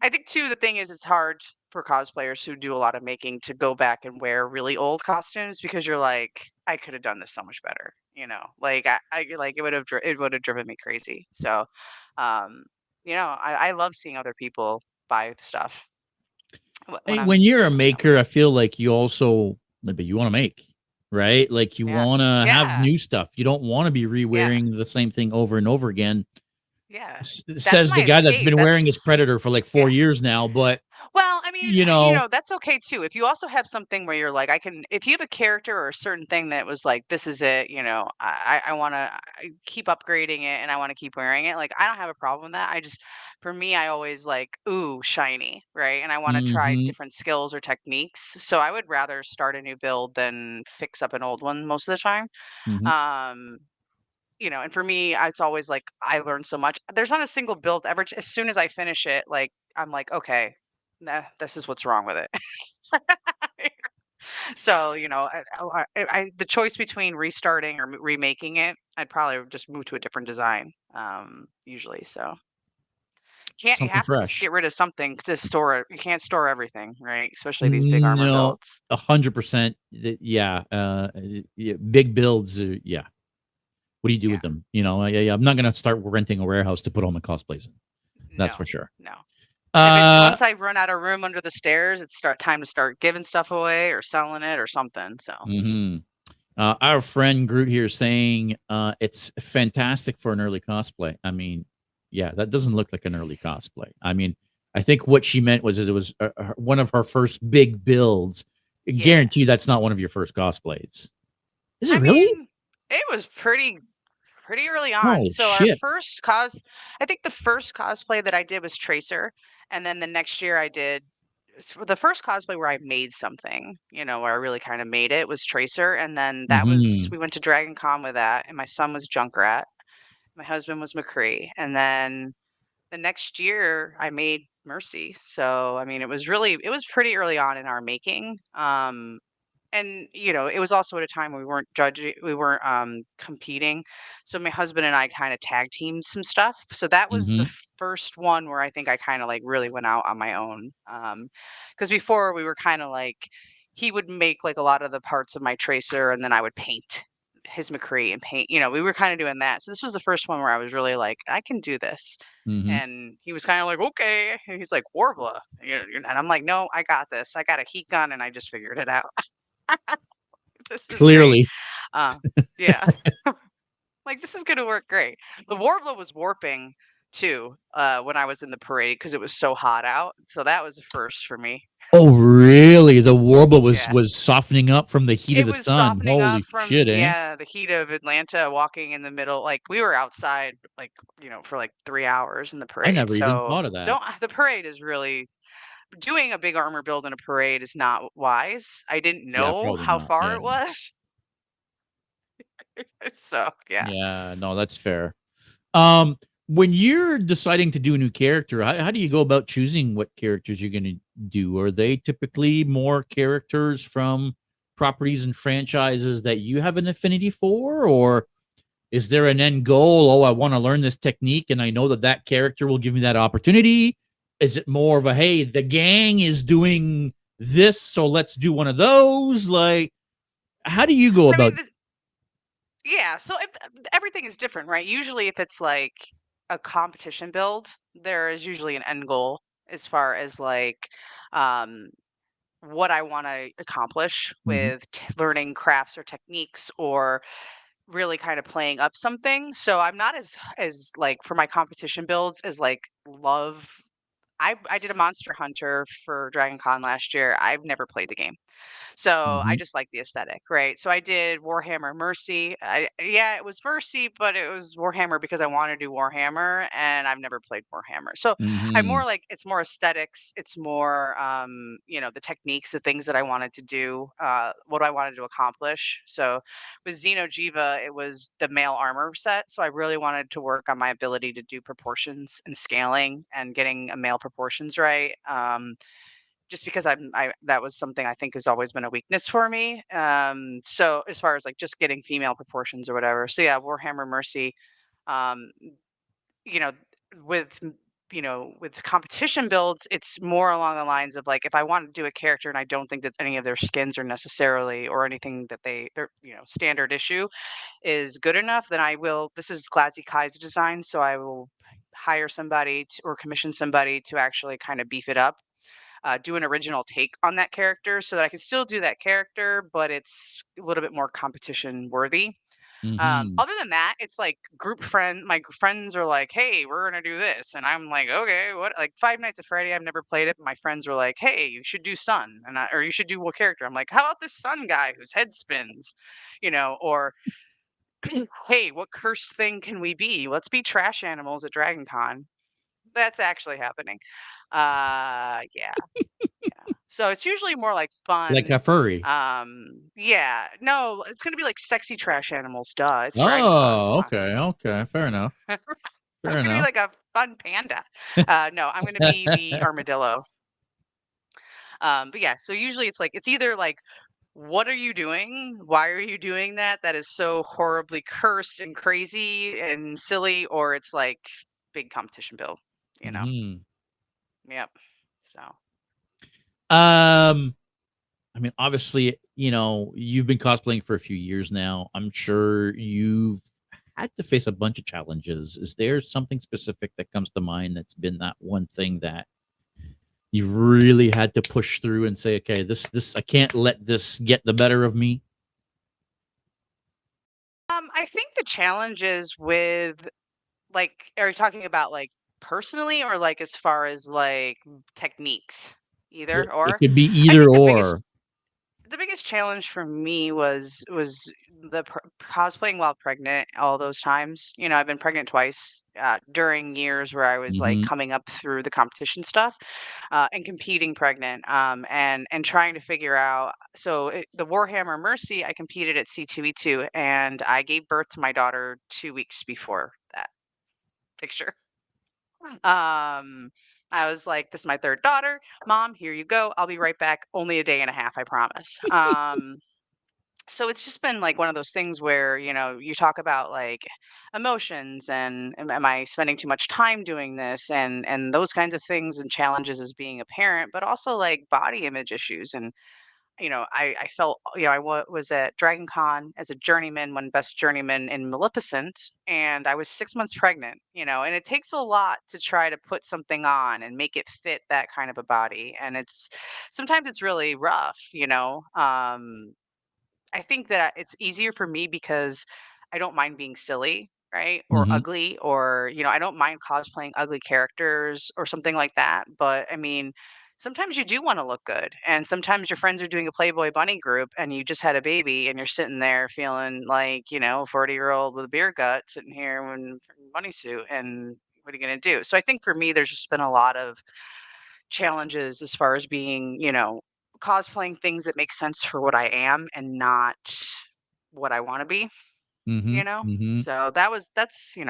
I think too the thing is it's hard for cosplayers who do a lot of making to go back and wear really old costumes because you're like, I could have done this so much better, Like I like it would have driven me crazy. So, um, I love seeing other people buy stuff when Hey, I'm, when you're a you know, maker, I feel like you also like, but you wanna make, right? Like, you yeah, wanna have yeah, new stuff. You don't wanna be yeah, re-wearing the same thing over and over again. yeah. That's Says my the guy that's escape. been wearing his That's Predator for, like, 4 yeah. years now, but, Well, I mean, you know that's okay too. If you also have something where you're like, if you have a character or a certain thing that was like, this is it, I want to keep upgrading it and I want to keep wearing it. Like, I don't have a problem with that. For me, I always like, ooh, shiny, right? And I want to try Mhm, different skills or techniques. So I would rather start a new build than fix up an old one most of the time. mhm. Um, and for me, it's always like I learned so much. There's not a single build ever. As soon as I finish it, like I'm like, okay, nah, this is what's wrong with it. So, the choice between restarting or remaking it, I'd probably just move to a different design, usually. So you Something have to just fresh. get rid of something to store it. You can't store everything, right? Especially these big armor No, builds. 100%. Yeah, yeah, big builds. Yeah. What do you do Yeah. with them? I'm not gonna start renting a warehouse to put all my cosplays in. That's No, for sure. no. If it Uh, once I run out of room under the stairs, it's start time to start giving stuff away or selling it or something. So mhm. Our friend Groot here saying it's fantastic for an early cosplay. I mean, yeah, that doesn't look like an early cosplay. I mean, I think what she meant was it was one of her first big builds. I yeah. guarantee that's not one of your first cosplays. Is it I really? mean, it was pretty early on. Holy So our shit. first I think the first cosplay that I did was Tracer, and then the next year I did the first cosplay where I made something, where I really kind of made it was Tracer, and then Mhm. we went to Dragon Con with that, and my son was Junkrat, my husband was McCree, and then the next year I made Mercy. So I mean, it was pretty early on in our making. And it was also at a time when we weren't competing, so my husband and I kind of tag teamed some stuff, so that was the Mhm. first one where I think I kind of like really went out on my own, because before we were kind of like he would make like a lot of the parts of my Tracer and then I would paint his McCree and paint, we were kind of doing that, so this was the first one where I was really like I can do this. Mhm. And he was kind of like, okay. And he's like, Warbler. And I'm like, no, I got this. I got a heat gun and I just figured it out. This is great. Clearly. Uh, yeah, like this is gonna work great. The Warbler was warping too when I was in the parade because it was so hot out. So that was a first for me. Oh, really? The Warble was Yeah, was softening up from the heat of it the was sun. softening up Holy from shit, eh? the heat of Atlanta. Walking in the middle, like we were outside, like for like 3 hours in the I parade. never even So thought of that. don't the parade is really doing a big armor build in a parade is not wise. I didn't Yeah, know probably how not. far Yeah. it was. So yeah. Yeah, no, that's fair. Um, when you're deciding to do a new character, how do you go about choosing what characters you're gonna do? Are they typically more characters from properties and franchises that you have an affinity for, or is there an end goal? Oh, I want to learn this technique, and I know that that character will give me that opportunity. Is it more of a hey, the gang is doing this, so let's do one of those? Like, how do you go I about? mean, yeah, so everything is different, right? Usually, if it's like a competition build, there is usually an end goal as far as like um, what I want to accomplish Mhm, with learning crafts or techniques or really kind of playing up something. So I'm not as like for my competition builds as like love. I did a Monster Hunter for Dragon Con last year. I've never played the game. So I mhm, just like the aesthetic, right? So I did Warhammer Mercy. Yeah, it was Mercy, but it was Warhammer because I wanted to do Warhammer, and I've never played Warhammer. So I'm more mhm, like it's more aesthetics. It's more, the techniques, the things that I wanted to do, what I wanted to accomplish. So with Xeno'jiva, it was the male armor set. So I really wanted to work on my ability to do proportions and scaling and getting a male proportions right. Just because I that was something I think has always been a weakness for me. So as far as like just getting female proportions or whatever. So yeah, Warhammer Mercy, um, you know, with with competition builds, it's more along the lines of like if I want to do a character and I don't think that any of their skins are necessarily or anything that they're standard issue is good enough, then I will. This is Gladsy Kai's design, so I will hire somebody or commission somebody to actually kind of beef it up, do an original take on that character so that I can still do that character, but it's a little bit more competition worthy. mhm, Other than that, it's like friends are like, "Hey, we're gonna do this," and I'm like, "Okay, what?" Like Five Nights at Freddy, I've never played it. But my friends were like, "Hey, you should do Sun," or you should do what character? I'm like, "How about this Sun guy whose head spins?" Or "Hey, what cursed thing can we be? Let's be trash animals at Dragon Con." That's actually happening. Yeah. So it's usually more like Like fun. a furry. Yeah, no, it's gonna be like sexy trash animals. Duh, it's Dragon Con. Oh, Come on. okay, okay. Fair enough. I'm Fair gonna be enough. like a fun panda. No, I'm gonna be the armadillo. But yeah, so usually it's like it's either like, what are you doing? Why are you doing that? That is so horribly cursed and crazy and silly, or it's like big competition build, you know. Mhm. Yep. So Um, I mean, obviously, you've been cosplaying for a few years now. I'm sure you've had to face a bunch of challenges. Is there something specific that comes to mind that's been that one thing that you really had to push through and say, okay, this I can't let this get the better of me? I think the challenge is with like, are you talking about like personally or like as far as like techniques? Either It or. could be I either think or. the biggest challenge for me was the cosplaying while pregnant all those times. You know, I've been pregnant twice during years where I was like Mhm. coming up through the competition stuff and competing pregnant and trying to figure out. So the Warhammer Mercy, I competed at C2E2 and I gave birth to my daughter 2 weeks before that picture. I was like, "This is my third daughter. Mom, here you go. I'll be right back. Only a day and a half, I promise." So it's just been like one of those things where, you talk about like emotions and am I spending too much time doing this and those kinds of things and challenges as being a parent, but also like body image issues and I felt, was at Dragon Con as a journeyman, one best journeyman in Maleficent, and I was 6 months pregnant, and it takes a lot to try to put something on and make it fit that kind of a body. And sometimes it's really rough, I think that it's easier for me because I don't mind being silly, right? Or Mhm. ugly, or, I don't mind cosplaying ugly characters or something like that. But I mean, sometimes you do want to look good. And sometimes your friends are doing a Playboy Bunny group and you just had a baby and you're sitting there feeling like, 40-year-old with a beer gut sitting here in a bunny suit. And what are you going to do? So I think for me, there's just been a lot of challenges as far as being, cosplaying things that make sense for what I am and not what I want to be, Mhm. Mhm. So that's,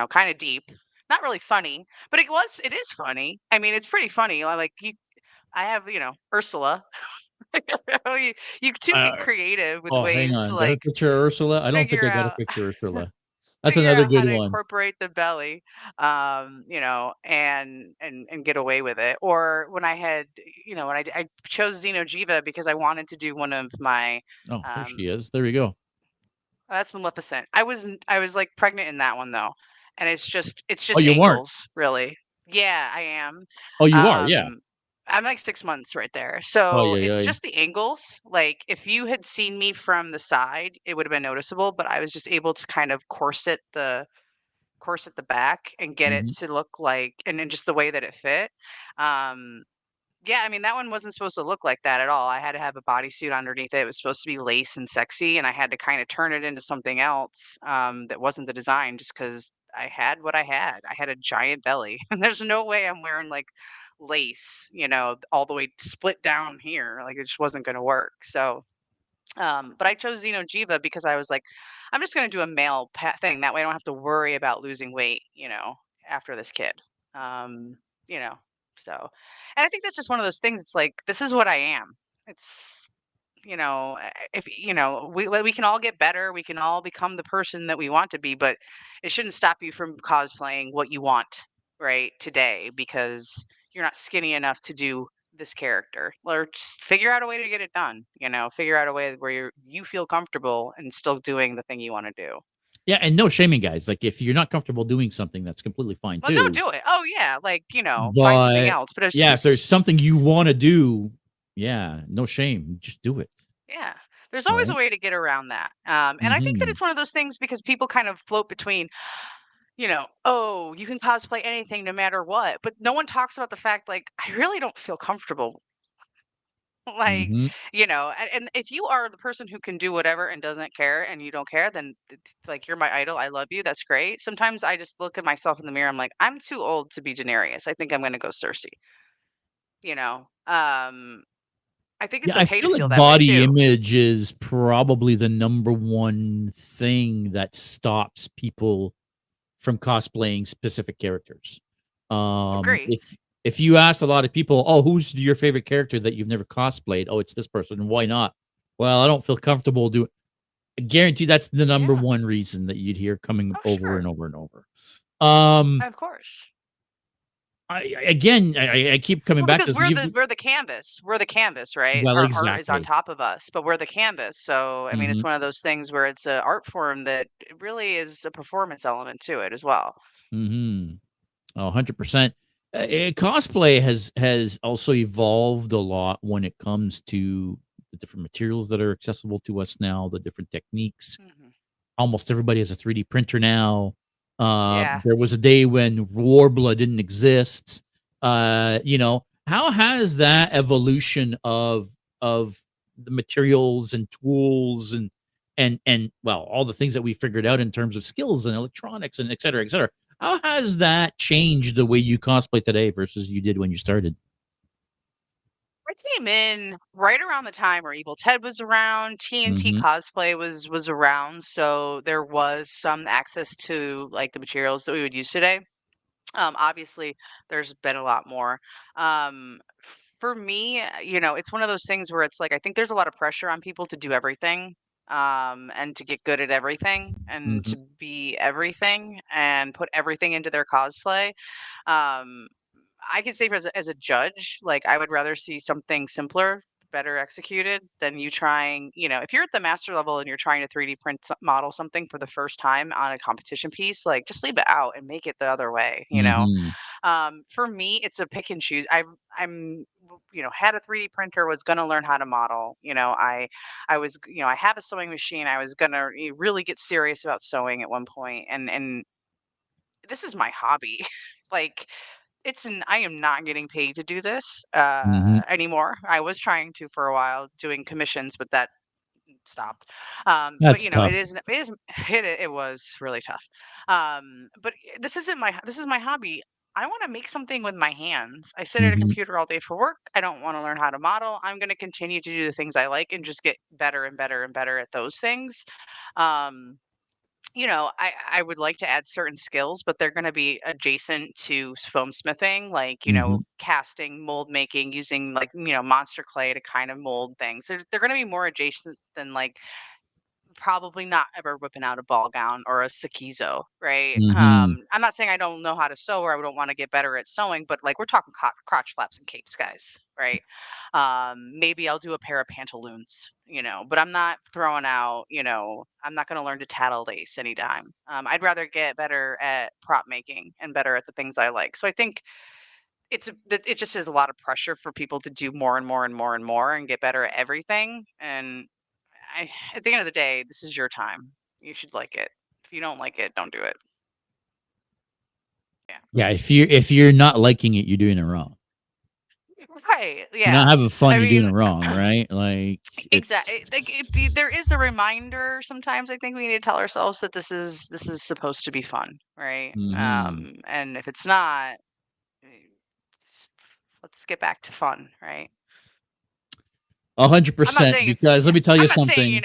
kind of deep. Not really funny, but it is funny. I mean, it's pretty funny. I have, Ursula. you, you too get Uh, creative with oh, hang ways to on. Got a like picture of Ursula? I don't think figure I got a out picture of Ursula. That's figure another out how good to one. incorporate the belly, and get away with it. Or when I had, I chose Xenojiva because I wanted to do one of my, Oh, there she um, is. There we go. that's Maleficent. I was like pregnant in that one though, and it's Oh, just you weren't? angles, really. Yeah, I am. Oh, you are? Yeah. Um, I'm like 6 months right there, Oh, so yeah, it's yeah. just the angles. Like if you had seen me from the side, it would have been noticeable, but I was just able to kind of corset the back and get it Mhm. to look like and then just the way that it fit. Um, yeah, I mean, that one wasn't supposed to look like that at all. I had to have a bodysuit underneath it. It was supposed to be lace and sexy, and I had to kind of turn it into something else that wasn't the design just because I had what I had. I had a giant belly, and there's no way I'm wearing like lace, all the way split down here. Like it just wasn't going to work. So but I chose Xenojiva because I was like, I'm just going to do a male thing. That way I don't have to worry about losing weight, after this kid. Um, you know, so, and I think that's just one of those things. It's like, this is what I am. It's, if, we can all get better. We can all become the person that we want to be, but it shouldn't stop you from cosplaying what you want right today because you're not skinny enough to do this character or just figure out a way to get it done, figure out a way where you feel comfortable and still doing the thing you want to do. Yeah, and no shaming, guys. Like, if you're not comfortable doing something, that's completely fine Well, don't too. do it. Oh yeah, like, find something But, else, but it's yeah, if there's just something you wanna do, yeah, no shame. Just do it, yeah. There's always a right? way to get around that. And I think that Mhm. it's one of those things because people kind of float between, oh, you can cosplay anything no matter what, but no one talks about the fact like I really don't feel comfortable. Like, Mhm. and if you are the person who can do whatever and doesn't care and you don't care, then like you're my idol. I love you. That's great. Sometimes I just look at myself in the mirror. I'm like, I'm too old to be Daenerys. I think I'm going to go Cersei. You know, I think it's Yeah, I okay to feel feel like that way body too. image is probably the number one thing that stops people from cosplaying specific characters. Agree. If you ask a lot of people, "Oh, who's your favorite character that you've never cosplayed?" "Oh, it's this person." "Why not?" "Well, I don't feel comfortable doing." I guarantee that's the number Yeah. one reason that you'd hear coming Oh, over sure. and over and over. Um, Of course. I keep coming Well, back to because this. You've we're the canvas. We're the canvas, right? well, Our art is on exactly. top of us, but we're the canvas. So, I mean, it's Mhm, one of those things where it's a art form that it really is a performance element to it as well. mhm. 100%. Cosplay has also evolved a lot when it comes to the different materials that are accessible to us now, the different techniques. Mhm. Almost everybody has a 3D printer now. Yeah. There was a day when Warbler didn't exist. How has that evolution of the materials and tools and well, all the things that we figured out in terms of skills and electronics and et cetera, how has that changed the way you cosplay today versus you did when you started? I came in right around the time where Evil Ted was around, TNT Mhm, cosplay was around, so there was some access to like the materials that we would use today. Obviously, there's been a lot more. For me, it's one of those things where it's like I think there's a lot of pressure on people to do everything, and to get good at everything, and mhm, to be everything, and put everything into their cosplay. Um, I can say as a judge, like I would rather see something simpler, better executed than you trying, if you're at the master level and you're trying to 3D print model something for the first time on a competition piece, like just leave it out and make it the other way. mhm, For me, it's a pick and choose. Had a 3D printer, was going to learn how to model. I was, I have a sewing machine. I was going to really get serious about sewing at one point, and this is my hobby. Like I am not getting paid to do this mhm. anymore. I was trying to for a while doing commissions, but that stopped. But That's tough. it was really tough. But this is my hobby. I want to make something with my hands. I sit at a Mhm, computer all day for work. I don't want to learn how to model. I'm going to continue to do the things I like and just get better and better and better at those things. Um, I would like to add certain skills, but they're going to be adjacent to foam smithing, like, mhm, casting, mold making, using like, monster clay to kind of mold things. They're going to be more adjacent than like probably not ever whipping out a ball gown or a Sakizo, right? mhm. I'm not saying I don't know how to sew or I don't want to get better at sewing, but like we're talking crotch flaps and capes, guys, right? Maybe I'll do a pair of pantaloons, but I'm not throwing out, I'm not going to learn to tattle lace anytime. I'd rather get better at prop making and better at the things I like. So I think it just is a lot of pressure for people to do more and more and more and more and get better at everything. And at the end of the day, this is your time. You should like it. If you don't like it, don't do it. Yeah. Yeah, if you're not liking it, you're doing it wrong. Right. You're not Yeah. having fun, I you're doing it mean, wrong, right? Like, exactly. Like there it's is a reminder sometimes. I think we need to tell ourselves that this is supposed to be fun, right? mhm. And if it's not, eh, s- let's get back to fun, right? I'm not 100%, saying it's because yeah. let me tell I'm you not saying something.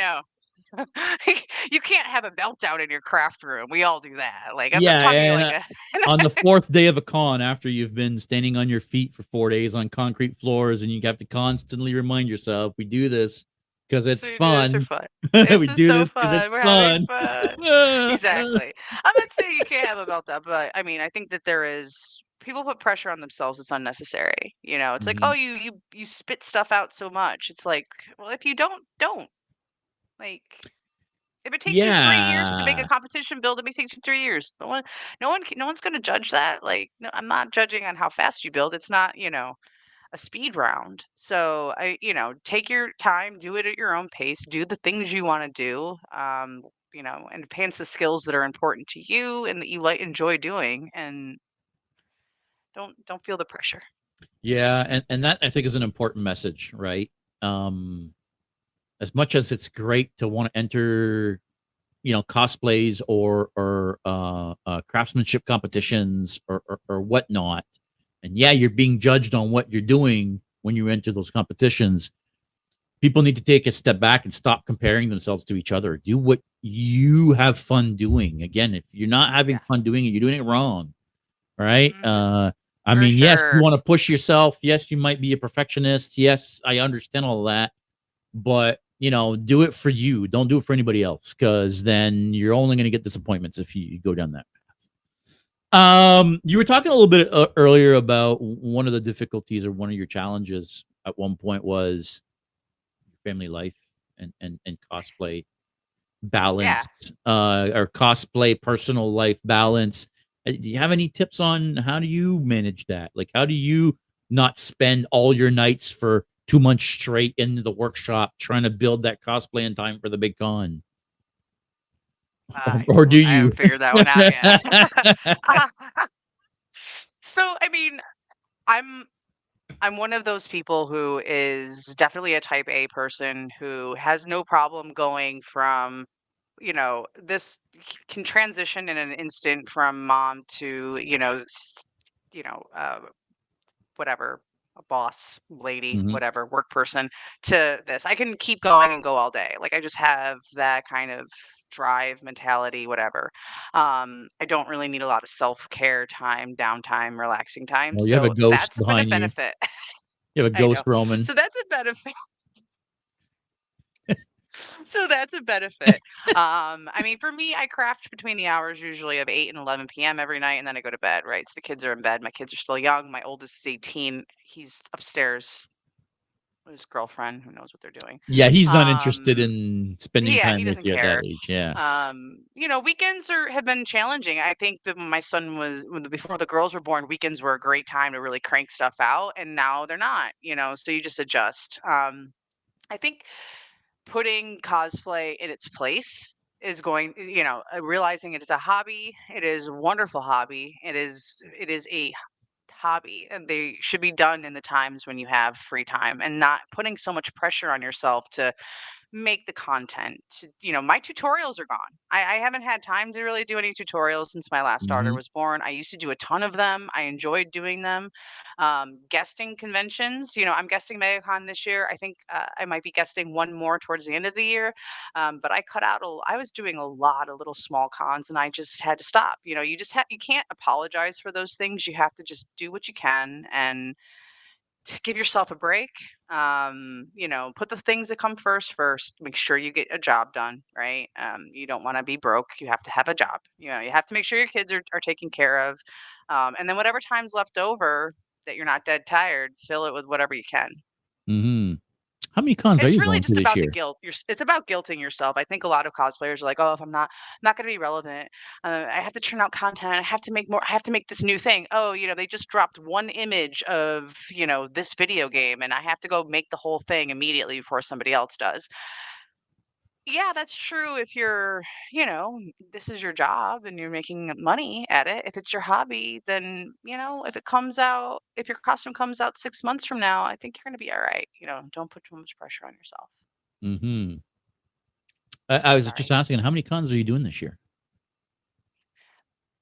you can't have a meltdown in your craft room. We all do that. Like I'm Yeah, talking and, like a on the 4th day of a con, after you've been standing on your feet for 4 days on concrete floors, and you have to constantly remind yourself, "We do this because it's So we do this for fun. fun. We This is do so this because fun. it's We're having fun." fun. Exactly. I'm not saying you can't have a meltdown, but I mean, I think that there is people put pressure on themselves. It's unnecessary. It's like, oh, Mhm. you spit stuff out so much. It's like, well, if you don't like. If it takes you 3 years to make a Yeah. competition build, it may take you 3 years. No one's going to judge that. Like, no, I'm not judging on how fast you build. It's not, a speed round. So take your time, do it at your own pace, do the things you want to do, and enhance the skills that are important to you and that you like enjoy doing, and don't feel the pressure. Yeah, and that I think is an important message, right? Um, as much as it's great to wanna enter, cosplays or craftsmanship competitions or whatnot. And yeah, you're being judged on what you're doing when you enter those competitions. people need to take a step back and stop comparing themselves to each other. Do what you have fun doing. Again, if you're not having Yeah. fun doing it, you're doing it wrong. Right? I For mean, yes, you sure. want to push yourself. Yes, you might be a perfectionist. Yes, I understand all that. But, do it for you. Don't do it for anybody else, because then you're only going to get disappointments if you go down that path. You were talking a little bit earlier about one of the difficulties or one of your challenges at one point was family life and cosplay Yeah. balance, or cosplay personal life balance. Do you have any tips on how do you manage that? Like, how do you not spend all your nights for 2 months straight in the workshop trying to build that cosplay in time for the big con? I Or do I haven't you? figured that one out yet. So, I mean, I'm I'm one of those people who is definitely a type A person who has no problem going from, this can transition in an instant from mom to, you know, uh, whatever, a boss lady, Mhm. whatever, work person to this. I can keep going and go all day. Like I just have that kind of drive mentality, whatever. I don't really need a lot of self-care time, downtime, relaxing time. Well, you have a So ghost that's been a behind you. benefit. You have a I know. ghost roaming. So that's a benefit. So that's a benefit. I mean, for me, I craft between the hours usually of 8 and 11 p.m. every night, and then I go to bed, right? So the kids are in bed. My kids are still young. My oldest is 18. He's upstairs with his girlfriend who knows what they're doing. Yeah, he's not interested Um, in spending yeah, he time with doesn't you at that care. age. Yeah. Weekends have been challenging. I think that when my son was before the girls were born, weekends were a great time to really crank stuff out, and now they're not. So you just adjust. I think putting cosplay in its place is realizing it is a hobby. It is a wonderful hobby. It is a hobby, and they should be done in the times when you have free time and not putting so much pressure on yourself to make the content. My tutorials are gone. I haven't had time to really do any tutorials since my last daughter Mhm. was born. I used to do a ton of them. I enjoyed doing them. Guesting conventions. I'm guesting MegaCon this year. I think I might be guesting one more towards the end of the year. But I cut out. I was doing a lot of little small cons, and I just had to stop. You can't apologize for those things. You have to just do what you can and to give yourself a break. Put the things that come first. Make sure you get a job done, right? You don't want to be broke. You have to have a job. You have to make sure your kids are taken care of. And then whatever time's left over that you're not dead tired, fill it with whatever you can. Mhm. How many cons are It's you really going to just this about the year? guilt. It's about guilting yourself. I think a lot of cosplayers are like, "Oh, if I'm not going to be relevant, I have to churn out content. I have to make more. I have to make this new thing. Oh, they just dropped one image of this video game, and I have to go make the whole thing immediately before somebody else does." Yeah, that's true. If this is your job and you're making money at it. If it's your hobby, then if your costume comes out 6 months from now, I think you're going to be all right. Don't put too much pressure on yourself. Mhm. I was just Sorry. asking, how many cons are you doing this year?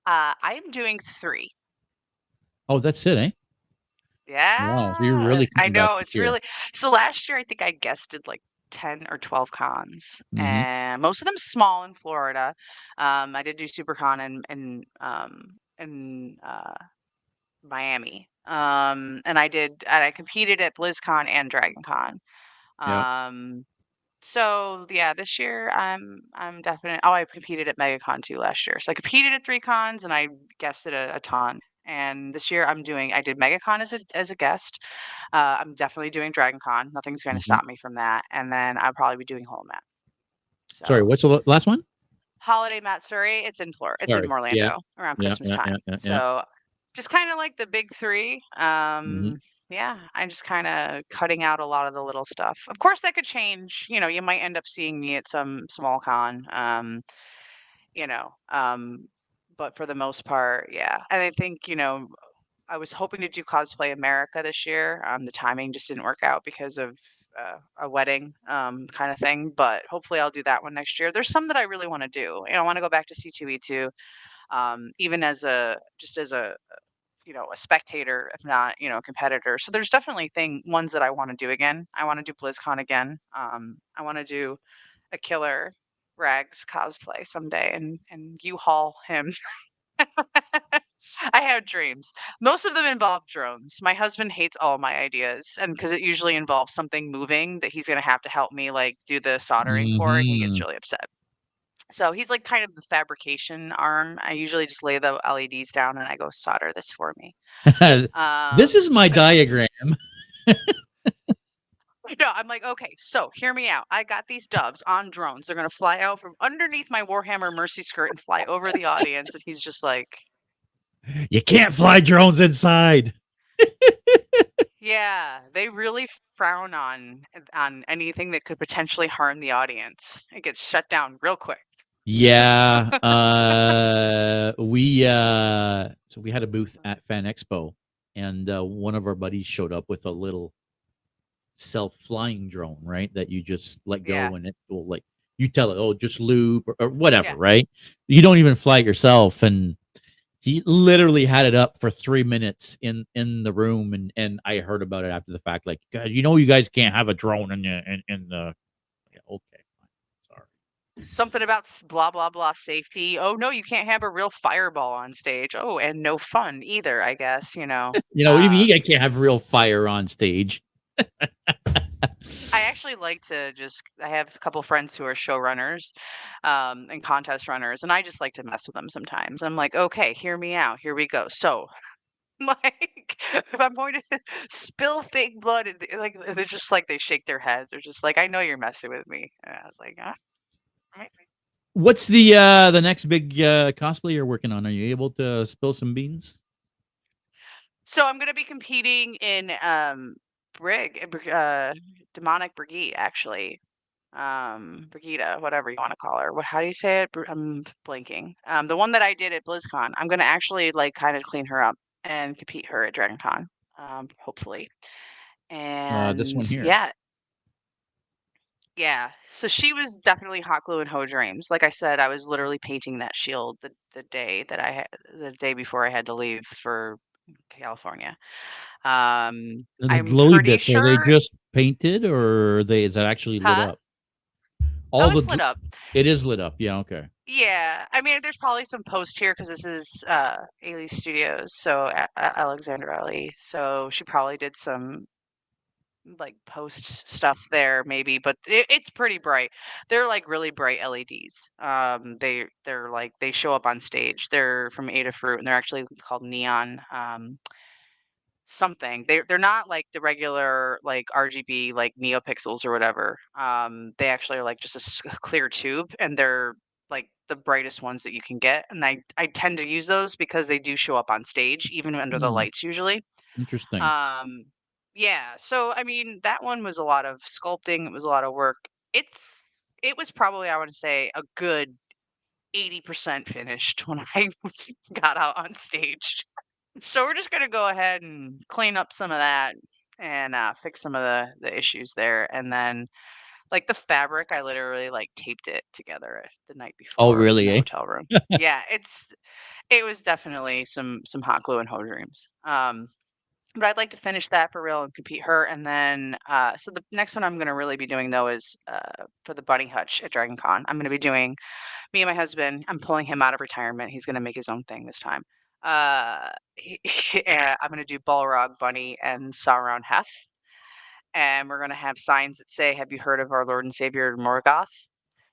I am doing 3. Oh, that's it, eh? Wow, so you're Yeah, really I cutting back know, this it's year. really so last year, I think I guested, like, 10 or 12 cons, Mhm. and most of them small in Florida. I did do SuperCon in Miami, and I competed at BlizzCon and DragonCon. Yeah. Um so yeah, this year I'm definite. Oh, I competed at MegaCon too last year. So I competed at 3 cons and I guested a ton. And this year I did MegaCon as a guest. I'm definitely doing DragonCon. Nothing's going to Mhm. stop me from that. And then I'll probably be doing Holomat. Sorry, So what's the last one? Holiday Matsuri, it's in Florida. It's in Sorry. Yeah. Orlando around Yeah, Christmas yeah, yeah, time. yeah, yeah. So just kind of like the big three. Mhm. Yeah, I'm just kind of cutting out a lot of the little stuff. Of course, that could change. You might end up seeing me at some small con. You know, um, but for the most part, yeah. And I think I was hoping to do Cosplay America this year. The timing just didn't work out because of a wedding kind of thing. But hopefully, I'll do that one next year. There's some that I really want to do. I want to go back to C2E2, even as a a spectator, if not, a competitor. So there's definitely ones that I want to do again. I want to do BlizzCon again. I want to do a killer Rags cosplay someday and U-Haul him. I have dreams. Most of them involve drones. My husband hates all my ideas, and because it usually involves something moving that he's gonna have to help me like do the soldering for, and he gets Mhm. really upset. So he's like kind of the fabrication arm. I usually just lay the LEDs down and I go solder this for me. This is my But diagram. no, I'm like, okay, so hear me out. I got these doves on drones. They're gonna fly out from underneath my Warhammer Mercy skirt and fly over the audience. And he's just like, You can't fly drones inside. yeah, they really frown on anything that could potentially harm the audience. It gets shut down real quick. Yeah. So we had a booth at Fan Expo, and one of our buddies showed up with a little self-flying drone, right? That you just let Yeah, go and it will like you tell it, oh, just loop or whatever, yeah. right? You don't even fly it yourself. And he literally had it up for 3 minutes in the room, and I heard about it after the fact. Like, God, you guys can't have a drone in the. Yeah, okay, fine, sorry. Something about blah blah blah safety. Oh no, you can't have a real fireball on stage. Oh, and no fun either, I guess, What do you Uh mean I can't have real fire on stage? I actually like to I have a couple friends who are showrunners, and contest runners, and I just like to mess with them sometimes. I'm like, okay, hear me out. Here we go. So like, if I'm going to spill fake blood, and like they're just like they shake their heads. They're just like, I know you're messing with me. And I was like, right." What's the next big cosplay you're working on? Are you able to spill some beans? So I'm gonna be competing in demonic Brigitte actually. Brigida, whatever you want to call her. How do you say it? I'm blanking. The one that I did at BlizzCon. I'm gonna actually like kind of clean her up and compete her at DragonCon. Hopefully. This one And here. yeah, yeah. So she was definitely hot glue and hoe dreams. Like I said, I was literally painting that shield the day that the day before I had to leave for California. The I'm glowy pretty bits, are they sure, just painted, or is that actually lit huh? up? Oh, All the it's lit up. it is lit up. Yeah, okay. Yeah, I mean, there's probably some post here because this is Ailey Studios, so Alexandra Ailey. So she probably did some like post stuff there, maybe, but it's pretty bright. They're like really bright LEDs. They're like they show up on stage. They're from Adafruit, and they're actually called neon. Something. They're not like the regular like RGB like NeoPixels or whatever. They actually are like just a clear tube, and they're like the brightest ones that you can get. And I tend to use those because they do show up on stage, even under the Hmm, lights usually. interesting. Um, yeah. So I mean, that one was a lot of sculpting. It was a lot of work. It was probably I want to say a good 80% finished when I got out on stage. So we're just gonna go ahead and clean up some of that and fix some of the issues there, and then like the fabric, I literally like taped it together the night Oh, before in really? the Eh? hotel room. Yeah, it was definitely some hot glue and hoe dreams. But I'd like to finish that for real and compete her, and then so the next one I'm gonna really be doing though is for the bunny hutch at Dragon Con. I'm gonna be doing me and my husband. I'm pulling him out of retirement. He's gonna make his own thing this time. I'm gonna do Balrog Bunny and Sauron Hef, and we're gonna have signs that say, "Have you heard of our Lord and Savior Morgoth?"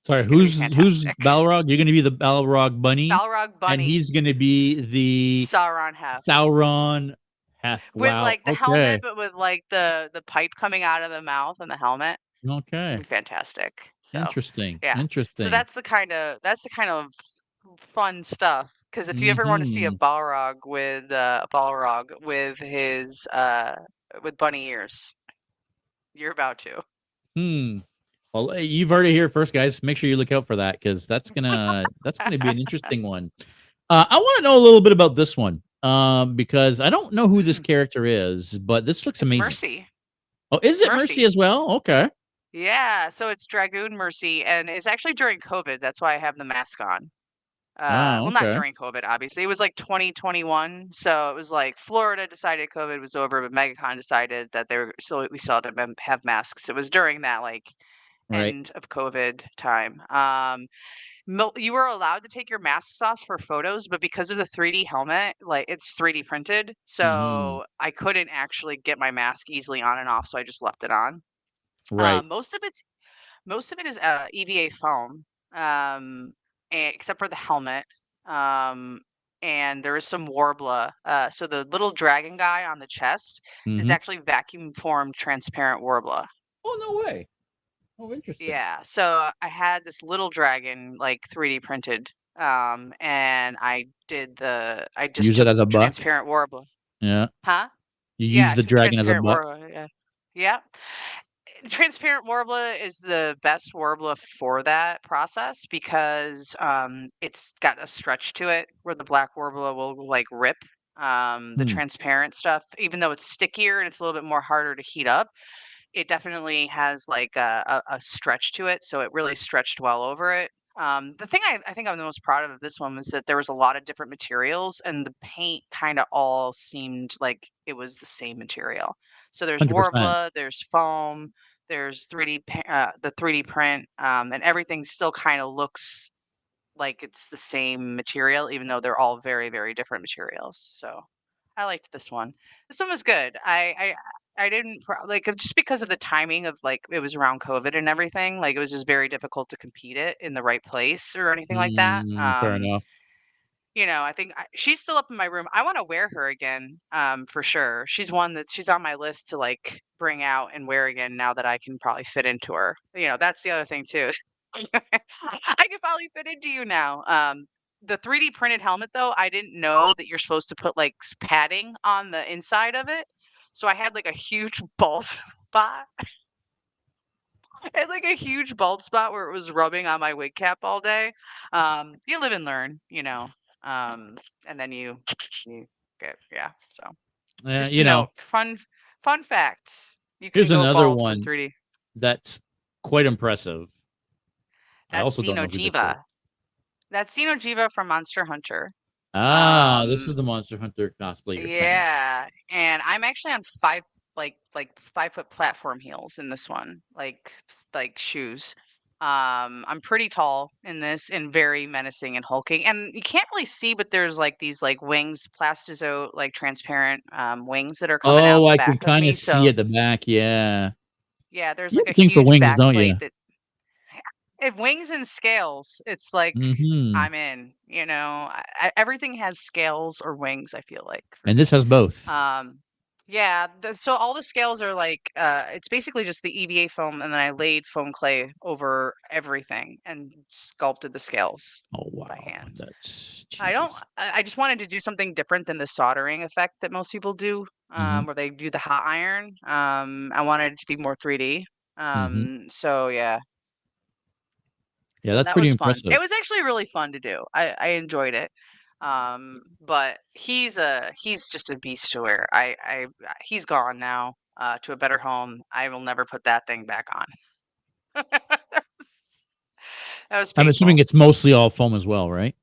Sorry, It's gonna be who's fantastic. Balrog? You're gonna be the Balrog bunny, Balrog and Bunny, he's gonna be the Sauron Hef, Sauron half. with Wow. like the helmet, Okay. but with like the pipe coming out of the mouth and the helmet. It'll Okay. be fantastic. So, Interesting. yeah. So Interesting. that's the kind of fun stuff. Because if you ever want to see Hmm. a Balrog with his with bunny ears, you're about to. Hmm. Well, you've heard it here first, guys. Make sure you look out for that because that's gonna be an interesting one. I want to know a little bit about this one, because I don't know who this Mhm. character is, but this looks It's amazing. Mercy. Oh, is It's it Mercy Mercy. as well? Okay. Yeah. So it's Dragoon Mercy, and it's actually during COVID. That's why I have the mask on. Oh, Well, not okay. during COVID, obviously. It was like 2021, so it was like Florida decided COVID was over, but MegaCon decided that we still had to have masks. It was during that like Right. end of COVID time. You were allowed to take your masks off for photos, but because of the 3D helmet, like it's 3D printed, Mm-hmm. so I couldn't actually get my mask easily on and off, so I just left it on. Right. Most of it is EVA foam, um, except for the helmet. Um, and there is some Warbler. So the little dragon guy on the chest is Mm-hmm. actually vacuum formed transparent Warbler. Oh, no way. Oh, interesting. Yeah. So I had this little dragon like 3D printed. And I just Use it took as a buck. transparent Warbler. Yeah. Huh? You Yeah, use I the took dragon as a transparent buck. Warbler. Yeah. Yeah. The transparent Warbler is the best Warbler for that process because it's got a stretch to it where the black Warbler will like rip the Hmm. transparent stuff, even though it's stickier and it's a little bit more harder to heat up. It definitely has like a stretch to it, so it really stretched well over it. The thing I think I'm the most proud of this one was that there was a lot of different materials, and the paint kind of all seemed like it was the same material. So there's 100%. Warbler, there's foam, there's the 3D print, and everything still kind of looks like it's the same material, even though they're all very, very different materials. So I liked this one. This one was good. I didn't like just because of the timing of like it was around COVID and everything. Like it was just very difficult to compete it in the right place or anything like that. Fair enough. I think she's still up in my room. I want to wear her again, for sure. She's on my list to like bring out and wear again now that I can probably fit into her. That's the other thing too. I can probably fit into you now. The 3D printed helmet though, I didn't know that you're supposed to put like padding on the inside of it. So I had like a huge bald spot. I had like a huge bald spot where it was rubbing on my wig cap all day. You live and learn, and then you get yeah. So just fun facts. You can Here's go another bald with one 3D. that's quite impressive. I That's also don't know who this is. Xenojiva. That's Xenojiva from Monster Hunter. Ah, this Um, is the Monster Hunter cosplay you're saying. yeah, and I'm actually on 5-foot platform heels in this one, like shoes. I'm pretty tall in this and very menacing and hulking. And you can't really see, but there's like these like wings, plastizo, like transparent wings that are coming out Oh, the I can back of kind me. of see So at the back. Yeah. yeah, there's You like have a a thing for huge wings, back don't you? plate that if wings and scales, it's like Mm-hmm. I'm in, everything has scales or wings, I feel like for And this me. has both. Yeah, so all the scales are like it's basically just the EVA foam and then I laid foam clay over everything and sculpted the scales Oh by wow, hand. that's I don't Jesus. I just wanted to do something different than the soldering effect that most people do, Mm-hmm. where they do the hot iron. I wanted it to be more 3D. Mm-hmm. So yeah, Yeah, so that's that pretty was fun. impressive. It was actually really fun to do. I enjoyed it. But he's just a beast to wear. He's gone now to a better home. I will never put that thing back on. That was I'm assuming painful. it's mostly all foam as well, right?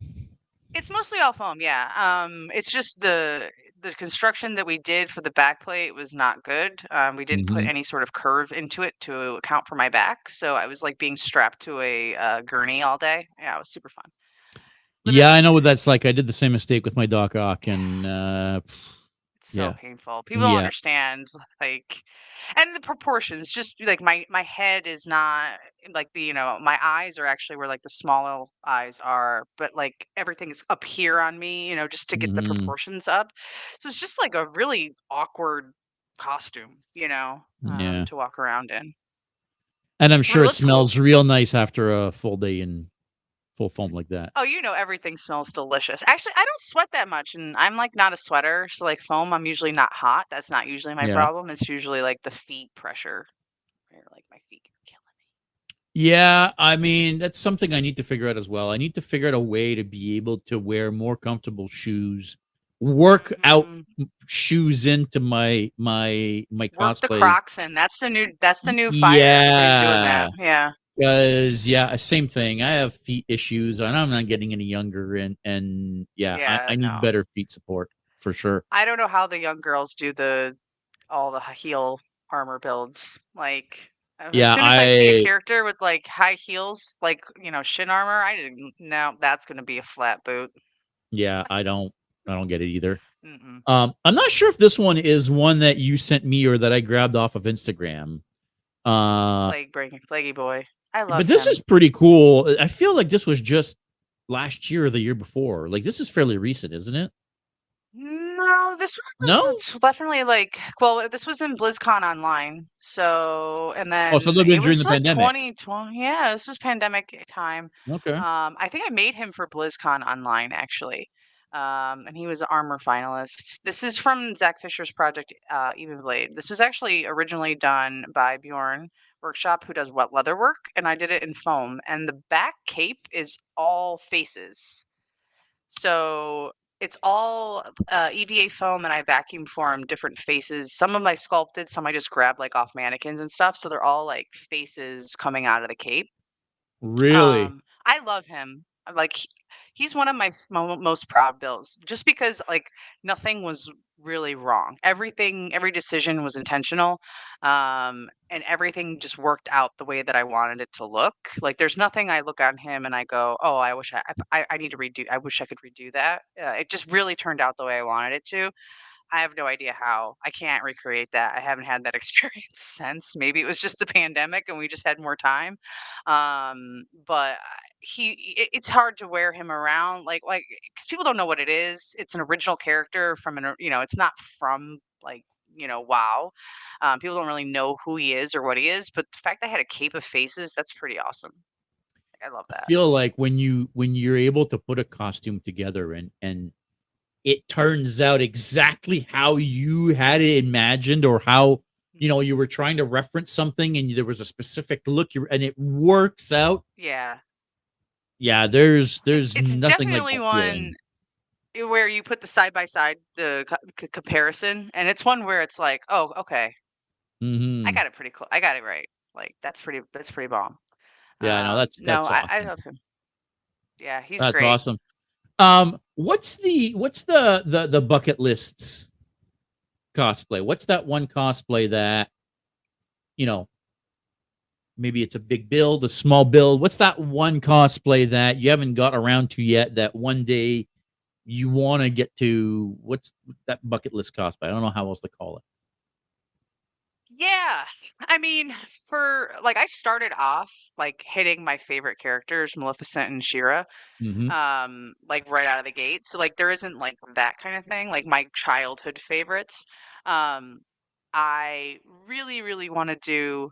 It's mostly all foam, yeah. It's just the construction that we did for the back plate was not good. We didn't put Mm-hmm. any sort of curve into it to account for my back, so I was like being strapped to a gurney all day. Yeah, it was super fun. Live and Yeah, I know learn. what that's like. I did the same mistake with my Doc Ock, and It's so yeah, painful. People don't yeah. understand, like, and the proportions. Just like my head is not like my eyes are actually where like the small eyes are, but like everything is up here on me, just to get the Mm-hmm. proportions up. So it's just like a really awkward costume, Yeah. to walk around in. And I'm But it sure it looks cool. smells real nice after a full day in full foam like that. Oh, everything smells delicious. Actually, I don't sweat that much, and I'm like not a sweater, so like foam, I'm usually not hot. That's not usually my Yeah. problem. It's usually like the feet pressure. Where like my feet are killing Yeah, I mean, that's something I need to figure out as well. I need to figure out a way to be able to wear more comfortable shoes, work out me. shoes into my Work the cosplays. Crocs in. That's the new fire. Everybody's doing that. Yeah. Yeah. Because same thing. I have feet issues, and I'm not getting any younger, and Yeah, I need no. better feet support for sure. I don't know how the young girls do all the heel armor builds. Like, as Yeah, soon as I see a character with like high heels, like, shin armor, I didn't know that's gonna be a flat boot. I don't get it either. Mm-mm. I'm not sure if this one is one that you sent me or that I grabbed off of Instagram. Flaggy boy. I But love this is him. pretty cool. I feel like this was just last year or the year before. Like this is fairly recent, isn't it? No, this one No? was definitely like, well, this was in BlizzCon online. So, and Oh, so it then would have been it during was the like pandemic. 2020. Yeah, this was pandemic time. Okay. I think I made him for BlizzCon online actually. And he was an armor finalist. This is from Zach Fisher's project, Even Blade. This was actually originally done by Bjorn Workshop, who does wet leather work, and I did it in foam. And the back cape is all faces. So it's all EVA foam, and I vacuum form different faces. Some of them I sculpted, some I just grabbed like off mannequins and stuff. So they're all like faces coming out of the cape. Really? I love him. Like he's one of my most proud builds, just because like nothing was really wrong. Every decision was intentional, and everything just worked out the way that I wanted it to look. Like there's nothing I look on him and I go, oh, I wish I need to redo. I wish I could redo that. It just really turned out the way I wanted it to. I have no idea how. I can't recreate that. I haven't had that experience since. Maybe it was just the pandemic and we just had more time. But it's hard to wear him around like because people don't know what it is. It's an original character from it's not from like WoW. People don't really know who he is or what he is, but the fact that I had a cape of faces, that's pretty awesome. Like, I love I that. feel like when you're able to put a costume together and it turns out exactly how you had it imagined or how you were trying to reference something and there was a specific look and it works out. Yeah. Yeah, there's It's nothing like definitely that one feeling. where you put the side by side, the comparison, and it's one where it's like, "Oh, okay, I Mhm. got it pretty close. I got it right." Like, that's pretty bomb. Yeah, no, No, that's I awesome. love him. Yeah, he's That's great. awesome. What's the bucket lists cosplay? What's that one cosplay that, you know, maybe it's a big build, a small build. What's that one cosplay that you haven't got around to yet that one day you want to get to? What's that bucket list cosplay? I don't know how else to call it. Yeah. I mean, for like I started off like hitting my favorite characters, Maleficent and Shira, Mhm. like right out of the gate. So like there isn't like that kind of thing, like my childhood favorites. Um I really, really want to do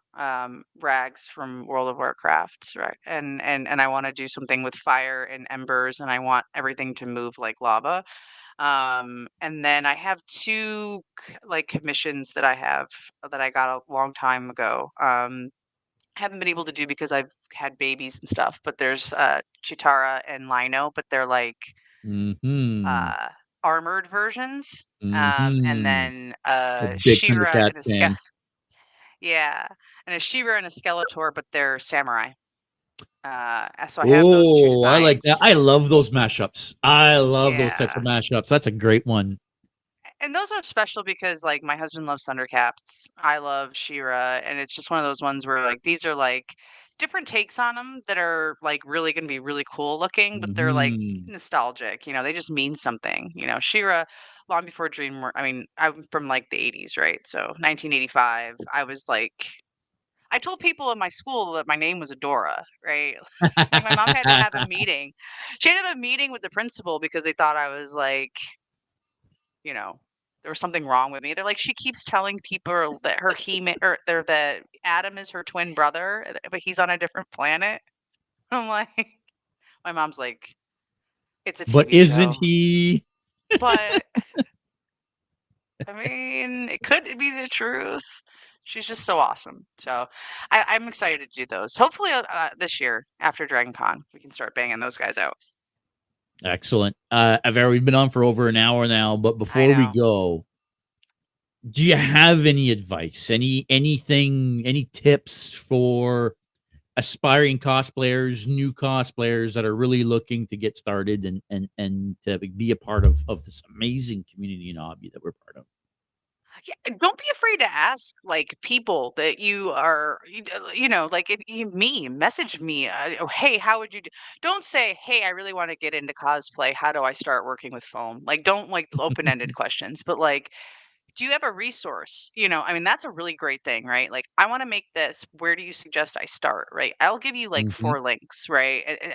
Rags from World of Warcraft, right? And I want to do something with fire and embers, and I want everything to move like lava. And then I have two like commissions that I have that I got a long time ago. Haven't been able to do because I've had babies and stuff. But there's Chitara and Lino, but they're like Mhm. uh, armored versions. And Mhm. then A big Shira Thundercats and a fan. yeah, and a Shira and a Skeletor, but they're samurai. So I have those two Oh, I like that. I designs. love those mashups. I love those types of Yeah. mashups. That's a great one. And those are special because, like, my husband loves Thundercats. I love She-Ra, and it's just one of those ones where, like, these are, like, different takes on them that are, like, really gonna be really cool looking, but they're, like, Mhm. nostalgic, they just mean something, She-Ra, long before I mean, I'm from, like, the '80s, right? So, 1985, I was, like I told people in my school that my name was Adora, right? Like, my mom had to have a meeting. She had to have a meeting with the principal because they thought I was, like, you know, there was something wrong with me. They're like, "She keeps telling people that her or that Adam is her twin brother, but he's on a different planet." I'm like my mom's like, "It's a But TV isn't show." he? But, I mean, it could be the truth. She's just so awesome. So, I'm excited to do those. Hopefully, this year after Dragon Con, we can start banging those guys out. Excellent. Avera, we've been on for over an hour now, but I before we know. go, do you have any advice? Any tips for aspiring cosplayers, new cosplayers that are really looking to get started and to be a part of this amazing community and hobby that we're part of. Yeah, and don't be afraid to ask like people that you are, like if you me message me, oh, hey, how would you do? Don't say, hey, I really want to get into cosplay. How do I start working with foam? Like, don't like open ended questions, but like, do you have a resource? I mean, that's a really great thing, right? Like, I want to make this. Where do you suggest I start? Right? I'll give you like Mhm. 4 links, right? And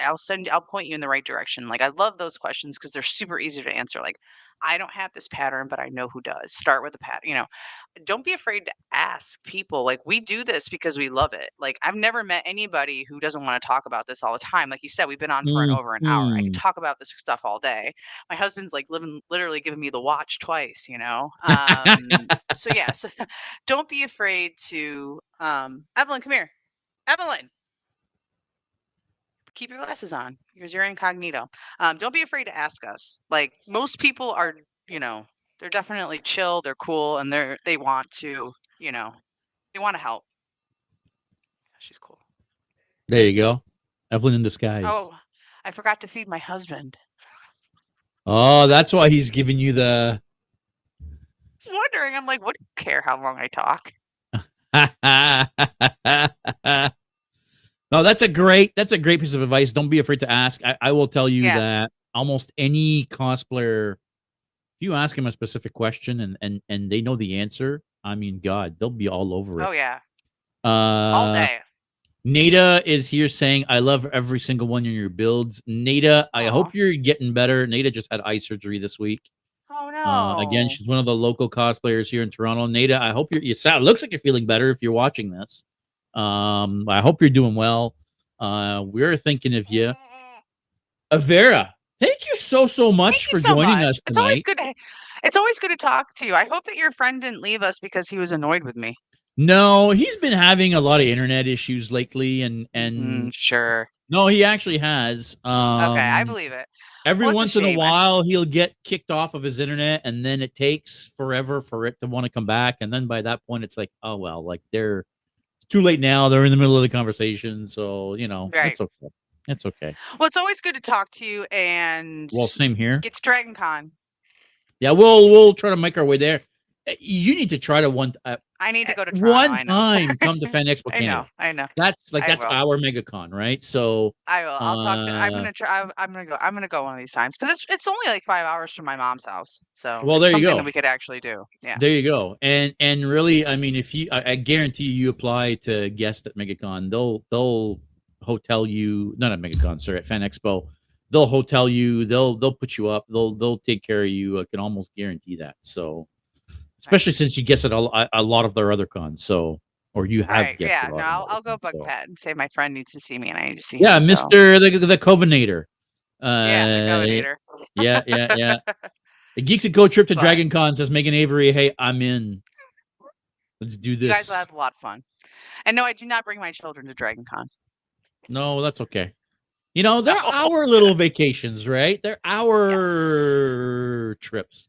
I'll point you in the right direction. Like, I love those questions because they're super easy to answer. Like, I don't have this pattern, but I know who does. Start with a pattern. Don't be afraid to ask people. Like, we do this because we love it. Like, I've never met anybody who doesn't want to talk about this all the time. Like you said, we've been on for over an hour. I could Mhm. talk about this stuff all day. My husband's like literally giving me the watch twice, so yeah, so don't be afraid to Evelyn, come here. Evelyn, keep your glasses on because you're incognito. Don't be afraid to ask us. Like, most people are, you know, they're definitely chill, they're cool, and they want to, they want to help. She's cool. There you go. Evelyn in disguise. Oh, I forgot to feed my husband. Oh, that's why he's giving you the. I was wondering. I'm like, what do you care how long I talk? No, that's a great piece of advice. Don't be afraid to ask. I will tell you Yeah. that almost any cosplayer, if you ask him a specific question and they know the answer, I mean, God, they'll be all over it. Oh yeah, all day. Nada is here saying, I love every single one of your builds. Nada, I Aw. hope you're getting better. Nada just had eye surgery this week. Oh no. Again, she's one of the local cosplayers here in Toronto. Nada, I hope you sound looks like you're feeling better if you're watching this. I hope you're doing well. We're thinking of you. Avera, thank you so much Thank you for so joining much. us It's always tonight. good. It's always good to talk to you. I hope that your friend didn't leave us because he was annoyed with me. No, he's been having a lot of internet issues lately, and Sure. no, he actually has. Okay, I believe it. Every Well, it's a once in a shame. while, he'll get kicked off of his internet, and then it takes forever for it to want to come back. And then by that point, it's like, oh well, like it's too late now. They're in the middle of the conversation, so Right. it's okay. It's okay. Well, it's always good to talk to you and Well, same here. get to Dragon Con. Yeah, we'll try to make our way there. You need to try to I need to go to Toronto. one time come to Fan Expo Canada. I know. That's I will. our MegaCon, right? So I will. I'll talk to. I'm gonna try. I'm gonna go. I'm gonna go one of these times because it's only like 5 hours from my mom's house. So well, it's there you something go. that we could actually do. Yeah. There you go. And really, I mean, if I guarantee you apply to guest at MegaCon, they'll hotel you. Not at MegaCon, sorry, at Fan Expo. They'll hotel you. They'll put you up. They'll take care of you. I can almost guarantee that. So, especially since you guess at a lot of their other cons. So, or you have Right. guessed Yeah. a lot No, of I'll other go cons, bug so. Pat and say my friend needs to see me and I need to see Yeah, him. So. Mr. the Covenator. Yeah, the Covenator. Yeah. The Geeks and Go trip to But- Dragon Con, says Megan Avery. Hey, I'm in. Let's do this. You guys will have a lot of fun. And no, I do not bring my children to Dragon Con. No, that's okay. They're our little vacations, right? They're our trips.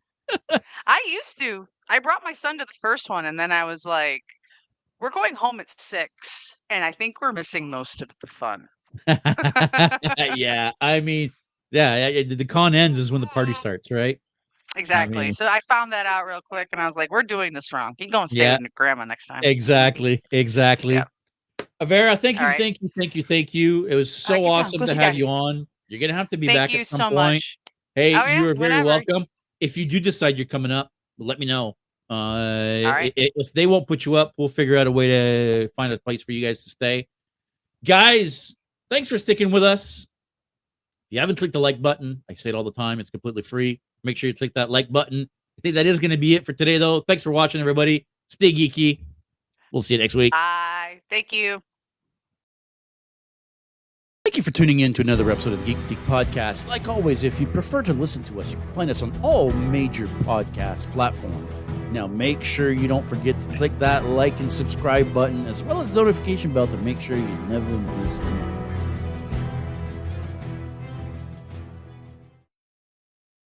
I used to. I brought my son to the first one, and then I was like, we're going home at 6, and I think we're missing most of the fun. Yeah, I mean, the con ends is when the party starts, right? Exactly. So I found that out real quick, and I was like, we're doing this wrong. You can go and stay with grandma next time. Exactly. Yeah. Avera, thank you, All right. thank you. It was so All right, good job. awesome Go to see have Daddy. you on. You're gonna have to be Thank back you at some so point. much. Hey, Oh, yeah, you are very whenever. welcome. If you do decide you're coming up, let me know. right. If they won't put you up, we'll figure out a way to find a place for you guys to stay. Guys, thanks for sticking with us. If you haven't clicked the like button, I say it all the time, it's completely free. Make sure you click that like button. I think that is going to be it for today, though. Thanks for watching, everybody. Stay geeky. We'll see you next week. Bye. Thank you. Thank you for tuning in to another episode of the Geek Boutique Podcast. Like always, if you prefer to listen to us, you can find us on all major podcast platforms. Now, make sure you don't forget to click that like and subscribe button, as well as the notification bell to make sure you never miss anything.